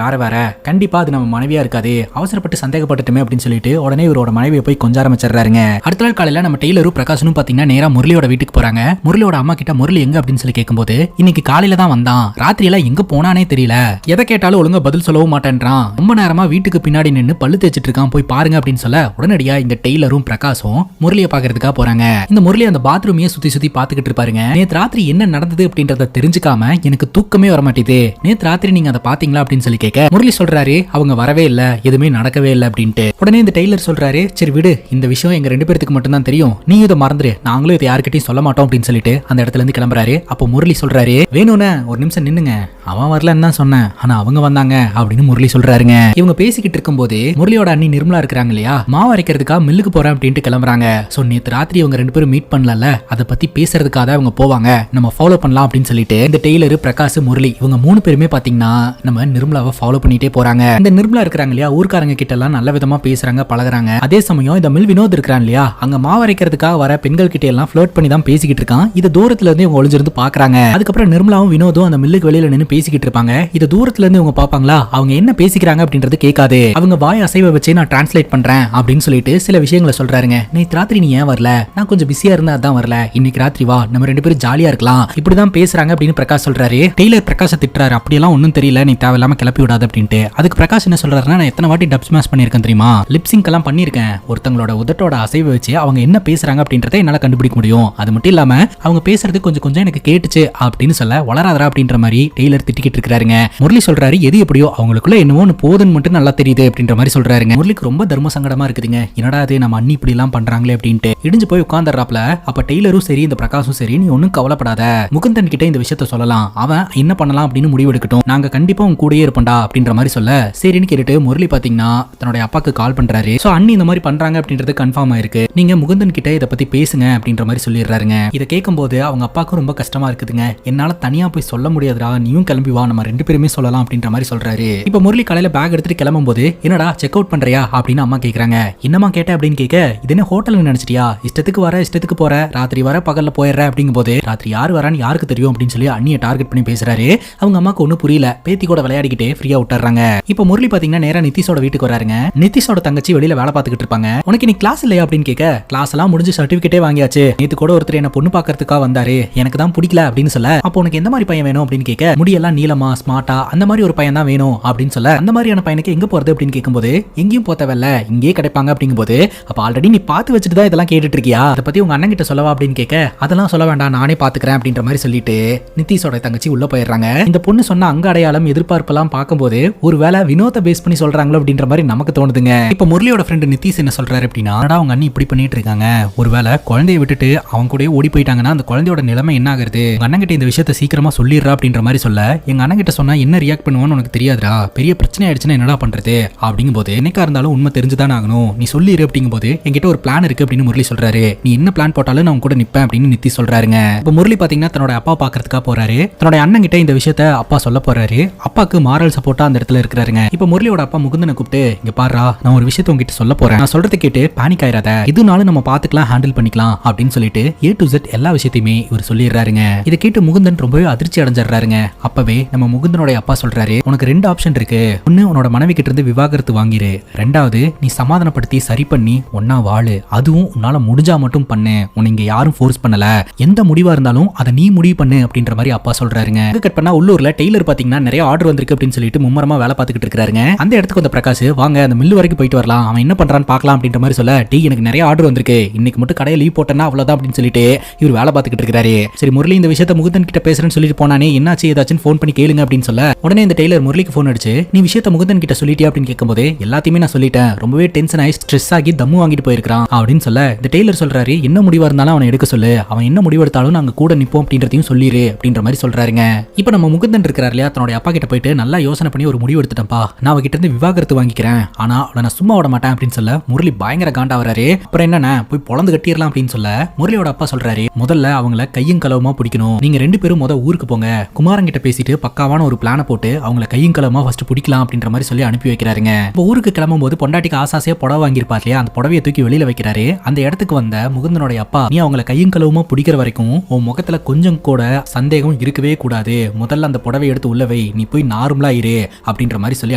S1: வேற வேற, கண்டிப்பா அது நம்ம மனைவியா இருக்காது, அவசரப்பட்டு சந்தேகப்பட்டுமே அப்படின்னு சொல்லிட்டு உடனே இவரோட மனைவியை போய் கொஞ்ச ஆரம்பிச்சிடுறாருங்க. அடுத்த நாள் காலையில நம்ம டெய்லரும் பிரகாஷனும் பாத்தீங்கன்னா நேரா முரளியோட வீட்டுக்கு போறாங்க. முரளியோட அம்மா கிட்ட முரளி எங்க அப்படின்னு சொல்லி கேட்கும்போது, இன்னைக்கு காலையில தான் வந்தான், ராத்திரி எல்லாம் எங்க போனானே தெரியல, எதை கேட்டாலும் ஒழுங்கா பதில் சொல்லவும் மாட்டேன்றான், ரொம்ப நேரமா வீட்டுக்கு பின்னாடி நின்று பல்லு தேய்ச்சிட்டு இருக்கான், போய் பாருங்க அப்படின்னு சொல்ல உடனடியா இந்த டெய்லரும் பிரகாஷும் முரளியை பாக்குறதுக்காக போறாங்க. இந்த முரளி அந்த பாத்ரூமையே சுத்தி சுத்தி பாத்துக்கிட்டு இருப்பாருங்க. நேத்து ராத்திரி என்ன நடந்தது அப்படின்றத தெரிஞ்சுக்காம எனக்கு தூக்கமே வர மாட்டேது, நேத்து ராத்திரி நீங்க அதை பாத்தீங்களா அப்படின்னு சொல்லி கேட்க, முரளி சொல்றாரு அவங்க வரவே இல்ல, எதுவுமே நடக்கவே இல்லை அப்படின்ட்டு. உடனே இந்த டெய்லர் சொல்றாரு, சரி விடு, இந்த விஷயம் எங்க 2 பேருக்கு மட்டும் தான் தெரியும், நீ இதை மறந்துரு, நாங்களும் இதை யாருக்கிட்டையும் சொல்ல மாட்டோம் அப்படின்னு சொல்லிட்டு அந்த இடத்துல இருந்து கிளம்புறாரு. அப்போ முரளி சொல்றாரு, வேணும்னு ஒரு நிமிஷம் நின்னுங்க, அவன் வரலன்னு தான் சொன்னேன், ஆனா அவங்க வந்தாங்க அப்படின்னு முரளி சொல்றாருங்க. இவங்க பேசிக்கிட்டு இருக்கும் போது முரளியோட அண்ணி நிர்மலா இருக்காங்க இல்லையா, மாவு அரைக்கிறதுக்காக மில்லுக்கு போறேன் அப்படின்ட்டு கிளம்புறாங்க. சோ நேத்து ராத்திரி இவங்க 2 பேரும் மீட் பண்ணல, அதை பத்தி பேசுறதுக்காக அவங்க போவாங்க, நம்ம ஃபாலோ பண்ணலாம் அப்படின்னு சொல்லிட்டு இந்த டெய்லர் பிரகாஷ் முரளி இவங்க 3 பேருமே பாத்தீங்கன்னா நம்ம நிர்மலாவை ஃபாலோ பண்ணிட்டே போறாங்க. இந்த நிர்மலா இருக்காங்க இல்லையா, ஊர்க்காரங்க கிட்ட எல்லாம் நல்ல விதமா பேசுறாங்க பழகுறாங்க. அதே சமயம் இந்த மில் வினோத் இருக்கான் இல்லையா, அங்க மாவரைக்கிறதுக்காக வர பெண்கள் கிட்ட எல்லாம் ஃப்ளர்ட் பண்ணி தான் பேசிக்கிட்டு இருக்கான். இத தூரத்துல இருந்து இவங்க ஒளிஞ்சிருந்து பாக்குறாங்க. அதுக்கப்புறம் நிர்மலாவும் வினோதும் அந்த மில்லுக்கு வெளியில நின்று பேசிக்கிட்டு இருப்பாங்க. இத தூரத்துல இருந்து இவங்க பாப்பாங்களா, அவங்க என்ன பேசிக்கிறாங்க அப்படின்றது கேட்காது. அவங்க வாய் அசைவ வச்சு நான் டிரான்ஸ்லேட் பண்றேன் அப்படின்னு சொல்லிட்டு சில விஷயங்களை சொல்றாருங்க. நேத்து ராத்திரி நீ ஏன் வரல, நான் கொஞ்சம் பிஸியா இருந்தா அதான் வரல, இன்னைக்கு ராத்திரி வா, நம்ம 2 பேரும் ஜாலியா இருக்கலாம், இப்படிதான் பேசுறாங்க அப்படின்னு பிரகாஷ் சொல்றாரு. டெய்லர் பிரகாஷ் திட்டுறாரு, அப்படியெல்லாம் ஒன்னும் தெரியல, நீ தேவையில்லாம கிளப்பி விடாது அப்படின்ட்டு. அதுக்கு பிரகாஷ் என்ன சொல்றாருன்னா, நான் எத்தனை வாட்டி டப் ஸ்மாஷ் பண்ணிருக்கேன் தெரியுமா, லிப்சிங்க் எல்லாம் பண்ணிருக்கேன், ஒருத்தங்களோட உதட்டோட அசைவை வச்சு அவங்க என்ன பேசுறாங்க அப்படின்றத என்னால கண்டுபிடிக்க முடியும், அது மட்டும் இல்லாம அவங்க பேசுறது கொஞ்சம் கொஞ்சம் எனக்கு கேட்டுச்சு அப்படின்னு சொல்ல வளராதரா அப்படின்ற மாதிரி டெய்லர் திட்டிக்கிட்டு இருக்காருங்க. முரளி சொல்றாரு, எது எப்படியோ அவங்களுக்குள்ள என்னவோ போதுன்னு மட்டும் நல்லா தெரியுது அப்படின்ற மாதிரி சொல்றாருங்க. முரளிக்கு ரொம்ப தர்ம சங்கடமா இருக்குதுங்க, என்னடா அது நம்ம அண்ணி இப்படி எல்லாம் பண்றாங்களே அப்படின்ட்டு இடிஞ்சு போய் உட்கார்ந்துறாப்ல. அப்ப டெய்லரும் சரி இந்த பிரகாஷும் சரி, நீ ஒன்னும் கவலைப்படாத, முகுந்தன் கிட்ட இந்த விஷயத்த சொல்லலாம், அவன் என்ன பண்ணலாம் அப்படின்னு முடிவு எடுக்கட்டும், நாங்க கண்டிப்பா உங்க கூடயே இருப்போம்டா அப்படின்ற மாதிரி சொல்ல, சரின்னு கேட்டுட்டு முரளி பாத்தீங்கன்னா தன்னுடைய அப்பாக்கு கால் பண்றாரு. சோ அண்ணி இந்த மாதிரி பண்றாங்க அப்படின்றது கன்ஃபார்ம் ஆயிருக்கு. நீங்க முகுந்தன் கிட்ட இதை பத்தி பேசுங்க அப்படின்ற மாதிரி சொல்லிடுறாருங்க. இதை கேட்கும்போது அவங்க அப்பாவுக்கும் ரொம்ப கஷ்டமா இருக்குதுங்க. என்னால தனியா போய் சொல்ல முடியாதுடா, நீயும் கிளம்பி வா, நம்ம 2 பேருமே சொல்லலாம் அப்படின்ற மாதிரி சொல்றாரு. இப்ப முரளி காலையில பேக் எடுத்துட்டு கிளம்பும் போது என்னடா செக் அவுட் பண்றியா அப்படின்னு அம்மா கேக்குறாங்க. என்னமா கேட்ட அப்படின்னு கேட்க, இது என்ன ஹோட்டல்னு நினைச்சிட்டியா, இஷ்டத்துக்கு வர இஷ்டத்துக்கு போற, ராத்திரி வர பகல்ல போயிடுற அப்படிங்கும் போது ராத்திரி யாரு வரான்னு யாருக்கு தெரியும் அப்படின்னு சொல்லி அண்ணியை டார்கெட் பண்ணி பேசுறாரு. அவங்க அம்மாக்கு ஒன்னும் புரியல, பேத்தி கூட விளையாடிக்கிட்டே ஃப்ரீயா விட்டுறாங்க. இப்ப முரளி பாத்தீங்கன்னா நேரா நிதிஷோட வீட்டுக்கு வராருங்க. நிதிஷோட தங்கச்சி வெளியில வேலை பார்த்துக்கிட்டு இருப்பாங்க. உனக்கு நீ கிளாஸ் இல்லையா அப்படின்னு கேட்க, கிளாஸ் எல்லாம் முடிஞ்சு சர்டிபிகேட்டே வாங்கியாச்சு, நேத்து கூட ஒருத்தர் என்ன பொண்ணு பாக்கிறதுக்காக வந்தாரு, எனக்கு தான் பிடிக்கல அப்படின்னு சொல்ல, அப்போ உனக்கு எந்த மாதிரி பையன் வேணும் அப்படின்னு கேட்க, முடியெல்லாம் நீளமா ஸ்மார்ட்டா அந்த மாதிரி ஒரு பையன் தான் வேணும் அப்படின்னு சொல்ல, அந்த மாதிரியான பையனுக்கு எங்க போறது அப்படின்னு கேட்கும்போது, எங்கேயும் போத்தவல்ல இங்கேயே கிடைப்பாங்க அப்படிங்கும்போது, அப்ப ஆல்ரெடி நீ பார்த்து வச்சுட்டு தான் இதெல்லாம் கேட்டுட்டு இருக்கியா, அதை பத்தி உங்க அண்ணன் கிட்ட சொல்லவா அப்படின்னு கேட்க, அதெல்லாம் சொல்ல வேண்டாம் நானே பாத்துக்கிறேன் அப்படின்ற மாதிரி சொல்லிட்டு நிதிஷோட தங்கச்சி உள்ள போயிடுறாங்க. இந்த பொண்ணு சொன்ன அங்க அடையாளம் எதிர்பார்ப்பெல்லாம் பார்க்கும்போது ஒருவேளை வினோத பேஸ் பண்ணி சொல்றாங்களோ அப்படின்ற மாதிரி நமக்கு தோணுதுங்க. இப்ப முரளியோட ஃப்ரெண்ட் நிதிஷ் என்ன சொல்றாரு அப்படின்னா, அவங்க அண்ணி இப்படி பண்ணிட்டு இருக்காங்க, ஒருவேளை குழந்தையை விட்டுட்டு அவங்க கூட ஓடி போயிட்டாங்கன்னா அந்த குழந்தையோட நிலைமை என்ன ஆகுறது, உங்க அண்ணன் கிட்ட இந்த விஷயத்தை சீக்கிரமா சொல்லிடுறா அப்படின்ற மாதிரி சொல்ல, எங்க அண்ணன் கிட்ட சொன்னா என்ன ரியாக்ட் பண்ணுவான்னு உனக்கு தெரியாதுடா, பெரிய பிரச்சனை ஆயிடுச்சுன்னா என்னடா பண்றது அப்படிங்கும் போது, என்னைக்கா இருந்தாலும் உண்மை தெரிஞ்சுதான் ஆகணும், நீ சொல்லிடு அப்படிங்கும் போது, என்கிட்ட ஒரு பிளான் இருக்கு அப்படின்னு முரளி சொல்றாரு. நீ என்ன பிளான் போட்டாலும் நான் கூட நிப்பேன் அப்படின்னு நிதிஷ் சொல்றாருங்க. இப்ப முரளி பாத்தீங்கன்னா தன்னோட அப்பா பாக்குறதுக்காக போறாரு. தன்னோட அண்ணன் கிட்ட இந்த விஷயத்த அப்பா சொல்ல போறாரு. அப்பாக்கு மாரல் சப்போர்ட்டா அந்த இடத்துல இருக்கிறாருங்க. இப்ப முரளியோட அப்பா முகுந்தனை கூப்பிட்டு, இங்க பாருடா, நான் ஒரு விஷயத்தை உங்ககிட்ட சொல்ல போறேன், நான் சொல்றதை கேட்டு பேனிக் ஆயிராத, இதுனாலும் நம்ம பாத்துக்கலாம், ஹேண்டில் பண்ணிக்கலாம் அப்படின்னு சொல்லிட்டு A to Z எல்லா விஷயத்தையுமே இவர் சொல்லிடுறாருங்க. இதை கேட்டு முகுந்தன் ரொம்பவே அதிர்ச்சி அடைஞ்சிடுறாருங்க. அப்பவே நம்ம முகுந்தனோட அப்பா சொல்றாரு, உனக்கு 2 ஆப்ஷன் இருக்கு, ஒன்னு உன்னோட மனைவி கிட்ட இருந்து விவாகரத்து வாங்கிரு, 2வது நீ சமாதானப்படுத்தி சரி பண்ணி ஒன்னா வாழு, அதுவும் உன்னால முடிஞ்சா மட்டும் பண்ணு, உன்னை இங்க யாரும் ஃபோர்ஸ் பண்ணல, எந்த முடிவா இருந்தாலும் அதை நீ முடிவு பண்ணு அப்படின்ற மாதிரி அப்பா சொல்றாருங்க. கட் பண்ணா உள்ளூர்ல டெய்லர் பாத்தீங்கன்னா நிறைய ஆர்டர் வந்திருக்கு அப்படின்னு சொல்லிட்டு மும்மரமா வேலை பார்த்துக்கிட்டு இருக்காருங்க. அந்த இடத்துக்கு வந்த பிரகாஷ், வாங்க அந்த மில்லு வரைக்கும் போயிட்டு வரலாம், அவன் என்ன பண்றான்னு பார்க்கலாம் அப்படின்ற மாதிரி சொல்ல, டீ எனக்கு நிறைய ஆர்டர் வந்திருக்கு, இன்னைக்கு மட்டும் கடையை லீவ் போட்டேன்னா அவ்வளவுதான் அப்படின்னு சொல்லிட்டு இவர் வேலை பார்த்துக்கிட்டு இருக்காரு. சரி முரளி இந்த விஷயத்தை முகுந்தன் கிட்ட பேசுறேன்னு சொல்லிட்டு போனானே, என்னாச்சு ஏதாச்சும் ஃபோன் பண்ணி கேளுங்க அப்படின்னு சொல்ல, உடனே இந்த டெய்லர் முரளிக்கு ஃபோன் அடிச்சு, நீ விஷயத்தை முகுந்தன் கிட்ட சொல்லிட்டியா அப்படின்னு கேட்கும்போது, எல்லாத்தையுமே நான் சொல்லிட்டேன், ரொம்பவே டென்ஷன் ஆகி ஸ்ட்ரெஸ் ஆகி தம்மு வாங்கிட்டு போயிருக்கான் அப்படின்னு சொல்ல, இந்த டெய்லர் சொல்றாரு, என்ன முடிவா இருந்தாலும் அவனை எடுக்க சொல்லு, அவன் என்ன முடிவு எடுத்தாலும் நாங்க கூட நிப்போம் அப்படின்றதையும் சொல்லிரு அப்படின்ற மாதிரி சொல்றாருங்க. இப்போ நம்ம முகுந்தன் இருக்கிறார் இல்லையா, தன்னோட அப்பா கிட்ட போயிட்டு நல்லா யோசனை பண்ணி ஒரு முடிவு எடுத்துட்டேன்ப்பா, நான் அவகிட்ட இருந்து விவாகரத்து வாங்கிக்கிறேன், ஆனா அவளை நான் சும்மா விட மாட்டேன் அப்படின்னு சொல்ல, முரளி பயங்கர காண்டா வராரு. அப்புறம் என்னன்னா போய் பொழந்து கட்டிடலாம் அப்படின்னு சொல்ல, முரளியோட அப்பா சொல்றாரு, முதல்ல அவங்கள கையும் களவுமா பிடிக்கணும், நீங்க 2 பேரும் ஊருக்கு போங்க, குமாரன் கிட்ட பேசிட்டு பக்காவான ஒரு பிளான போட்டு அவங்கள கையும் களவுமா ஃபர்ஸ்ட் பிடிக்கலாம் அப்படின்ற மாதிரி சொல்லி அனுப்பி வைக்கிறாருங்க. இப்போ ஊருக்கு கிளம்பும் போது பொண்டாட்டிக்கு ஆசாசியா புடவை வாங்கியிருப்பார் இல்லையா, அந்த புடவையை தூக்கி வெளியில வைக்கிறாரு. அந்த இடத்துக்கு வந்த முகுந்தனோட அப்பா, நீ அவங்கள கையும் களவுமா பிடிக்கிற வரைக்கும் உன் முகத்துல கொஞ்சம் கூட சந்தேகம் இருக்கவே கூடாது, முதல்ல அந்த புடவை எடுத்து உள்ள வை, நீ போய் நார்மலா இரு அப்படின்ற மாதிரி சொல்லி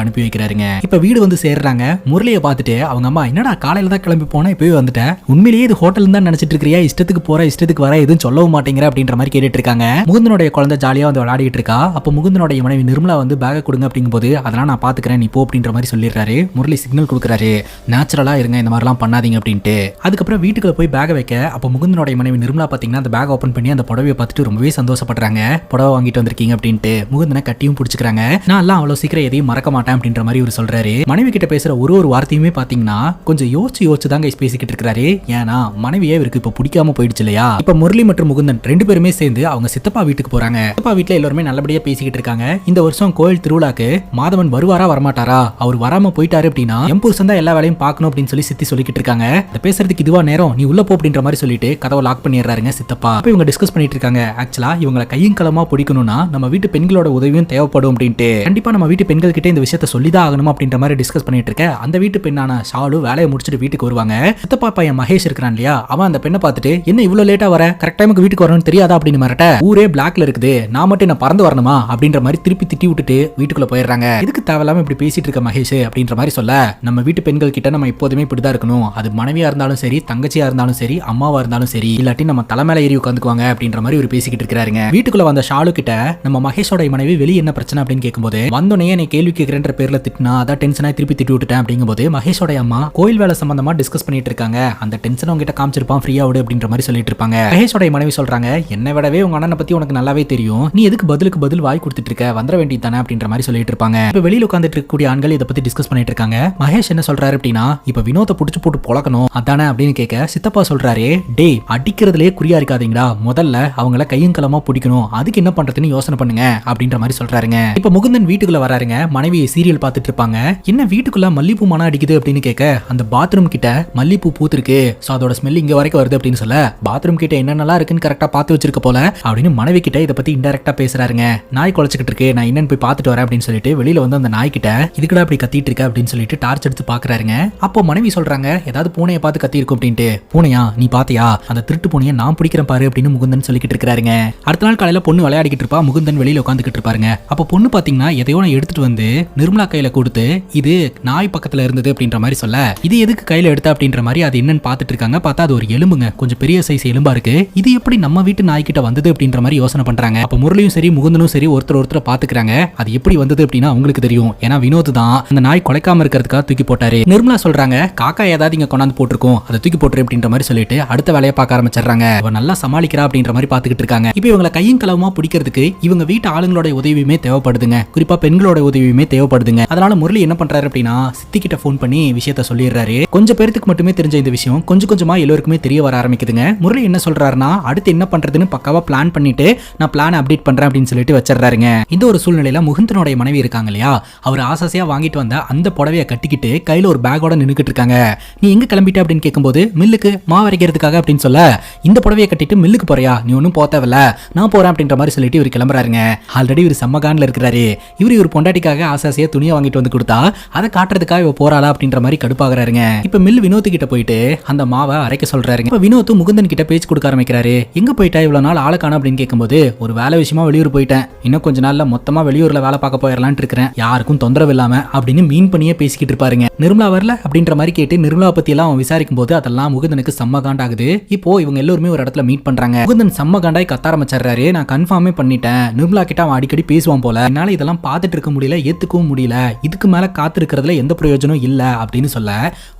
S1: அனுப்பி வைக்கிறாருங்க. இப்ப வீடு வந்து சேர்றாங்க. முரளியை பார்த்துட்டு அவங்க அம்மா, என்னடா காலையில தான் கிளம்பி போனா இப்பவே வந்துட்ட, உண்மையிலேயே இது ஹோட்டல் தான் நினைச்சிட்டு இருக்கியா, இஷ்டத்துக்கு போற இஷ்டத்துக்கு வர எதுவும் சொல்லவும் மாட்டேங்கிற அப்படின்ற மாதிரி கேட்டுட்டு இருக்காங்க. முகுந்தனுடைய குழந்தை ஜாலியா வந்து விளையாடிட்டு இருக்கா. அப்ப முகுந்தனுடைய மனைவி நிர்மலா வந்து பேக கொடுங்க அப்படிங்கும் போது, அதெல்லாம் நான் பாத்துக்கிறேன் நீ போ அப்படின்ற மாதிரி சொல்லிடுறாரு. முரளி சிக்னல் கொடுக்குறாரு, நேச்சுரலா இருங்க, இந்த மாதிரிலாம் பண்ணாதீங்க அப்படின்ட்டு. அதுக்கப்புறம் வீட்டுக்குள்ள போய் பேக வைக்க, அப்ப முகுந்தனுடைய மனைவி நிர்மலா பாத்தீங்கன்னா அந்த பேக் ஓபன் பண்ணி அந்த புடவையை பார்த்துட்டு ரொம்பவே சந்தோஷப்படுறாங்க. புடவை வாங்கிட்டு வந்திருக்கீங்க அப்படின்ட்டு முகுந்தனை கட்டியும் பிடிச்சிக்கிறாங்க. நான் எல்லாம் அவ்வளவு சீக்கிரம் எதையும் மறக்க மாட்டேன் அப்படின்ற மாதிரி இவர் சொல்றாரு. மனைவி கிட்ட பேசுற ஒரு வார்த்தையுமே பாத்தீங்கன்னா கொஞ்சம் யோசிச்சு தாங்க பேசிக்கிட்டு இருக்காரு. ஏன்னா மனைவியே இவருக்கு இப்ப பிடிக்காம போயிடுச்சு இல்லையா. இப்ப முரளி மற்றும் முகுந்தன் 2 பேருமே சேர்ந்து அவங்க சித்தப்பா வீட்டுக்கு போறாங்க. சித்தப்பா வீட்டுல எல்லாருமே நல்லபடியா பேசிக்கிட்டு இருக்காங்க. இந்த வருஷம் கோயில் திருவிழாக்கு மாதவன் வருவாரா வரமாட்டாரா, அவர் வராம போயிட்டாரு அப்படின்னா என் புருஷன் தான் எல்லா வேலையும் பார்க்கணும் அப்படின்னு சொல்லி சித்தி சொல்லிக்கிட்டு இருக்காங்க. பேசுறதுக்கு இதுவா நேரம், நீ உள்ள போ அப்படின்ற மாதிரி சொல்லிட்டு கதவை லாக் பண்ணிடுறாருங்க சித்தப்பா. அப்ப இவங்க டிஸ்கஸ் பண்ணிட்டு இருக்காங்க, ஆக்சுவலா இவங்களை கையும் களமா பிடிக்கணும்னா நம்ம வீட்டு பெண்களோட உதவியும் தேவைப்படும் அப்படின்ட்டு, கண்டிப்பா நம்ம வீட்டு பெண்கள் கிட்ட இந்த விஷயத்தை சொல்லிதான் ஆகணும் அப்படின்ற மாதிரி டிஸ்கஸ் பண்ணிட்டு இருக்க. அந்த வீட்டு பெண்ணான ஷாலு வேலையை முடிச்சுட்டு வீட்டுக்கு வருவாங்க. சித்தப்பா பையன் மகேஷ் இருக்கிறான் இல்லையா, அவன் அந்த பெண்ணை பார்த்துட்டு, என்ன இவ்வளவு லேட்டா வர, கரெக்ட் டைமுக்கு வீட்டுக்கு வரணும்னு தெரியாதா அப்படின்னு மிரட்ட, ஊரே பிளாக்ல இருக்குது, நான் மட்டும் என்ன பறந்து வரணுமா அப்படின்ற மாதிரி திருப்பி திட்டி விட்டுட்டு வீட்டுக்குள்ள போயிடுறாங்க. இதுக்கு தேவையில்லாம இப்படி பேசிட்டு இருக்க மகேஷ் அப்படின்ற மாதிரி சொல்ல, நம்ம வீட்டு பெண்கள் கிட்ட நம்ம எப்போதுமே இப்படிதான் இருக்கணும், அது மனைவியா இருந்தாலும் சரி, தங்கச்சியா இருந்தாலும் சரி, அம்மாவா இருந்தாலும் சரி, இல்லாட்டி நம்ம தலைமையில ஏறி உட்காந்துக்குவாங்க அப்படின்ற மாதிரி ஒரு பேசிக்கிட்டு இருக்காருங்க. வீட்டுக்குள்ள வந்த ஷாலு கிட்ட நம்ம மகேஷோட மனைவி வெளியே என்ன பிரச்சனை அப்படின்னு கேட்கும்போது, வந்தோடனே என்னை கேள்வி கேட்கிறேன்ற பேர்ல திட்டினா அதான் டென்ஷனா திருப்பி திட்டி விட்டுட்டேன் அப்படிங்கும்போது, மகேஷோட அம்மா கோயில் வேலை சம்பந்தமா டிஸ்கஸ் பண்ணிட்டு இருக்காங்க, அந்த டென்ஷன் உங்ககிட்ட காமிச்சிருப்பான், ஃப்ரீயா விடு அப்படின்ற மாதிரி சொல்லிட்டு இருப்பாங்க. மகேஷோட மனைவி சொல்றாங்க, என்னை விடவே உங்க அண்ணனை பத்தி உனக்கு நல்லாவே தெரியும், நீ எதுக்கு பதிலுக்கு பதில் வாய் கொடுத்துட்டு இருக்க, வந்துட வேண்டியது தானே அப்படின்ற மாதிரி சொல்லிட்டு இருப்பாங்க. இப்ப வெளியில உட்காந்துட்டு இருக்கக்கூடிய ஆண்கள் இதை பத்தி டிஸ்கஸ் பண்ணிட்டு இருக்காங்க. மகேஷ் என்ன சொல்றாரு அப்படின்னா, இப்ப வினோத்தை புடிச்சு போட்டு பொளக்கணும் அதானே அப்படின்னு கேட்க, சித்தப்பா சொல்றாரு, டே அடிக்கிறதுலயே குறியா இருக்காதீங்களா, முதல்ல அவங்கள கையும் களமா பிடிக்கணும், அதுக்கு என்ன பண்றதுன்னு யோசனை பண்ணுங்க அப்படின்ற மாதிரி சொல்றாருங்க. இப்ப முகுந்தன் வீட்டுக்குள்ள வராருங்க. மனைவி சீரியல் பார்த்துட்டு இருப்பாங்க. என்ன வீட்டுக்குள்ள மல்லிப்பூ மனம் அடிக்குது அப்படின்னு கேட்க அந்த பாத்ரூம் கிட்ட மல்லிப்பூ பூத்திருக்கு, சோ அதோட ஸ்மெல் இங்க வரைக்கும் வருது அப்படின்னு சொல்ல பாத்ரூம் கிட்ட என்னென்னலாம் இருக்குன்னு கரெக்டா பார்த்து வச்சிருக்க போல அப்படின்னு மனைவி கிட்ட இதை பத்தி இன்டெரக்டா பேசுறாருங்க. நாய் குலைச்சிக்கிட்டு இருக்கு, நான் என்னன்னு போய் பார்த்துட்டு வரேன் அப்படின்னு சொல்லிட்டு வெளியில வந்து அந்த நாய் கிட்ட இதுக்கடா அப்படி கத்திட்டு இருக்க அப்படின்னு சொல்லிட்டு டார்ச் எடுத்து பாக்குறாருங்க. அப்போ மனைவி சொல்றாங்க ஏதாவது பூனையை பார்த்து கத்தி இருக்கும் அப்படின்ட்டு. பூனையா நீ பாத்தியா, அந்த திருட்டு பூனையை நான் பிடிக்கிறேன் பாரு அப்படின்னு முகுந்தன் சொல்லிக்கிட்டு இருக்காருங்க. அடுத்த நாள் காலையில பொண்ணு விளையாடிக்கிட்டு இருப்பா, முகுந்தன் வெளியில உட்காந்துக்கிட்டு இருப்பாருங்க. அப்போ பொண்ணு பாத்தீங்கன்னா எதையோ எடுத்துட்டு வந்து நிர்மலா கையில கொடுத்து இது நாய் பக்கத்துல இருந்தது அப்படின்ற மாதிரி சொல்ல இது எதுக்கு கையில எடுத்த அப்படின்ற மாதிரி அது என்னன்னு பாத்துட்டு இருக்காங்க. பார்த்தா அது ஒரு எலும்புங்க, கொஞ்சம் பெரிய சைஸ் எலும்பா இருக்கு. இது எப்படி நம்ம வீட்டு நாய்கிட்ட வந்தது அப்படின்ற மாதிரி யோசனை பண்றாங்க. அப்ப முரளியும் சரி முகுந்தனும் சரி ஒருத்தர் பாத்துக்கிறாங்க. அது எப்படி வந்தது அப்படின்னா அவங்களுக்கு தெரியும். ஏன்னா வினோத் தான் அந்த நாய் கொலைக்காம இருக்கிறதுக்காக தூக்கி போட்டாரு. நிர்மலா சொல்றாங்க காக்கா ஏதாவது இங்க கொண்டாந்து போட்டிருக்கோம், அதை தூக்கி போட்டுரு அப்படின்ற மாதிரி சொல்லிட்டு அடுத்த வேலையை பார்க்க ஆரம்பிச்சிடுறாங்க. அவ நல்லா சமாளிக்கிறா அப்படின்ற மாதிரி பாத்துக்கிட்டு இருக்காங்க. இப்போ இவங்களை கையும் களவுமா பிடிக்கிறதுக்கு இவங்க வீட்டு ஆளுங்களோட உதவியுமே தேவைப்படுதுங்க, குறிப்பா பெண்களோட உதவியுமே தேவைப்படுதுங்க. அதனால முரளி என்ன பண்றாரு அப்படின்னா சித்தி கிட்ட போன் பண்ணி விஷயத்த சொல்லிடுறாரு. கொஞ்சம் பேருக்கு மட்டுமே தெரிஞ்ச இந்த விஷயம் கொஞ்சம் கொஞ்சமா எல்லாருக்குமே தெரிய வர ஆரம்பிக்குதுங்க. முரளி என்ன சொல்றாருன்னா அடுத்து என்ன பண்றதுன்னு பக்காவா பிளான் பண்ணிட்டு நான் பிளான் அப்டேட் பண்றேன் அப்படின்னு சொல்லிட்டு வச்சிடறாருங்க. இந்த ஒரு சூழ்நிலையில முகுந்தனுடைய மனைவி இருக்காங்க இல்லையா, அவர் ஆசாசியா வாங்கிட்டு வந்த அந்த புடவைய கட்டிக்கிட்டு கையில ஒரு பேக்கோட நின்னுக்கிட்டு இருக்காங்க. நீ எங்க கிளம்பிட்ட அப்படின்னு கேட்கும்போது மில்லுக்கு மாவு அரைக்கிறதுக்காக அப்படின்னு சொல்ல இந்த புடவைய கட்டிட்டு மில்லுக்கு போறியா, நீ ஒன்னும் போத்தவில்ல நான் போறேன் அப்படின்ற மாதிரி சொல்லிட்டு இவர் கிளம்புறாருங்க. ஆல்ரெடி இவர் சம்மகான்ல இருக்கிறாரு. இவர் பொண்டாட்டிக்காக ஆசாசியா துணியை வாங்கிட்டு வந்து கொடுத்தா அதை காட்டுறதுக்காக இவ போறாளா அப்படின்ற மாதிரி கடுப்பாகிறாருங்க. இப்ப மில் வினோத் கிட்ட போயிட்டு அந்த மாவை அரைக்க சொல்றாருங்க. இப்ப வினோத் முகுந்தன் கிட்ட பேச்சு கொடுக்க ஆரம்பிக்கிறாரு. எங்க போயிட்டா இவ்வளவு நாள் ஆளை காணோம் அப்படின்னு கேட்கும்போது ஒரு வேலை விஷயமா வெளியூர் போயிட்டேன், இன்னும் கொஞ்ச நாள்ல மொத்தமா வெளியூர்ல வேலை பார்க்க போயிடலான்னு இருக்கிறேன், யாருக்கும் தொந்தரவு இல்லாம அப்படின்னு மீன் பண்ணியே பேசிக்கிட்டு இருப்பாருங்க. நிர்மலா வரல அப்படின்ற மாதிரி கேட்டு நிர்மலா பத்தி எல்லாம் அவன் விசாரிக்கும் போது அதெல்லாம் முகுந்தனுக்கு செம்ம காண்டாகுது. இப்போ இவங்க எல்லாருமே ஒரு இடத்துல மீட் பண்றாங்க. முகுந்தன் செம்ம காண்டாய் கத்த ஆரம்பிச்சாரு. நான் கன்ஃபார்மே பண்ணிட்டேன், நிர்மலா கிட்ட அவன் அடிக்கடி பேசுவான் போல, என்னால இதெல்லாம் பார்த்துட்டு இருக்க முடியல, ஏத்துக்கவும் முடியல, இதுக்கு மேல காத்து இருக்கிறதுல எந்த பிரயோஜனம் இல்ல அப்படின்னு சொல்ல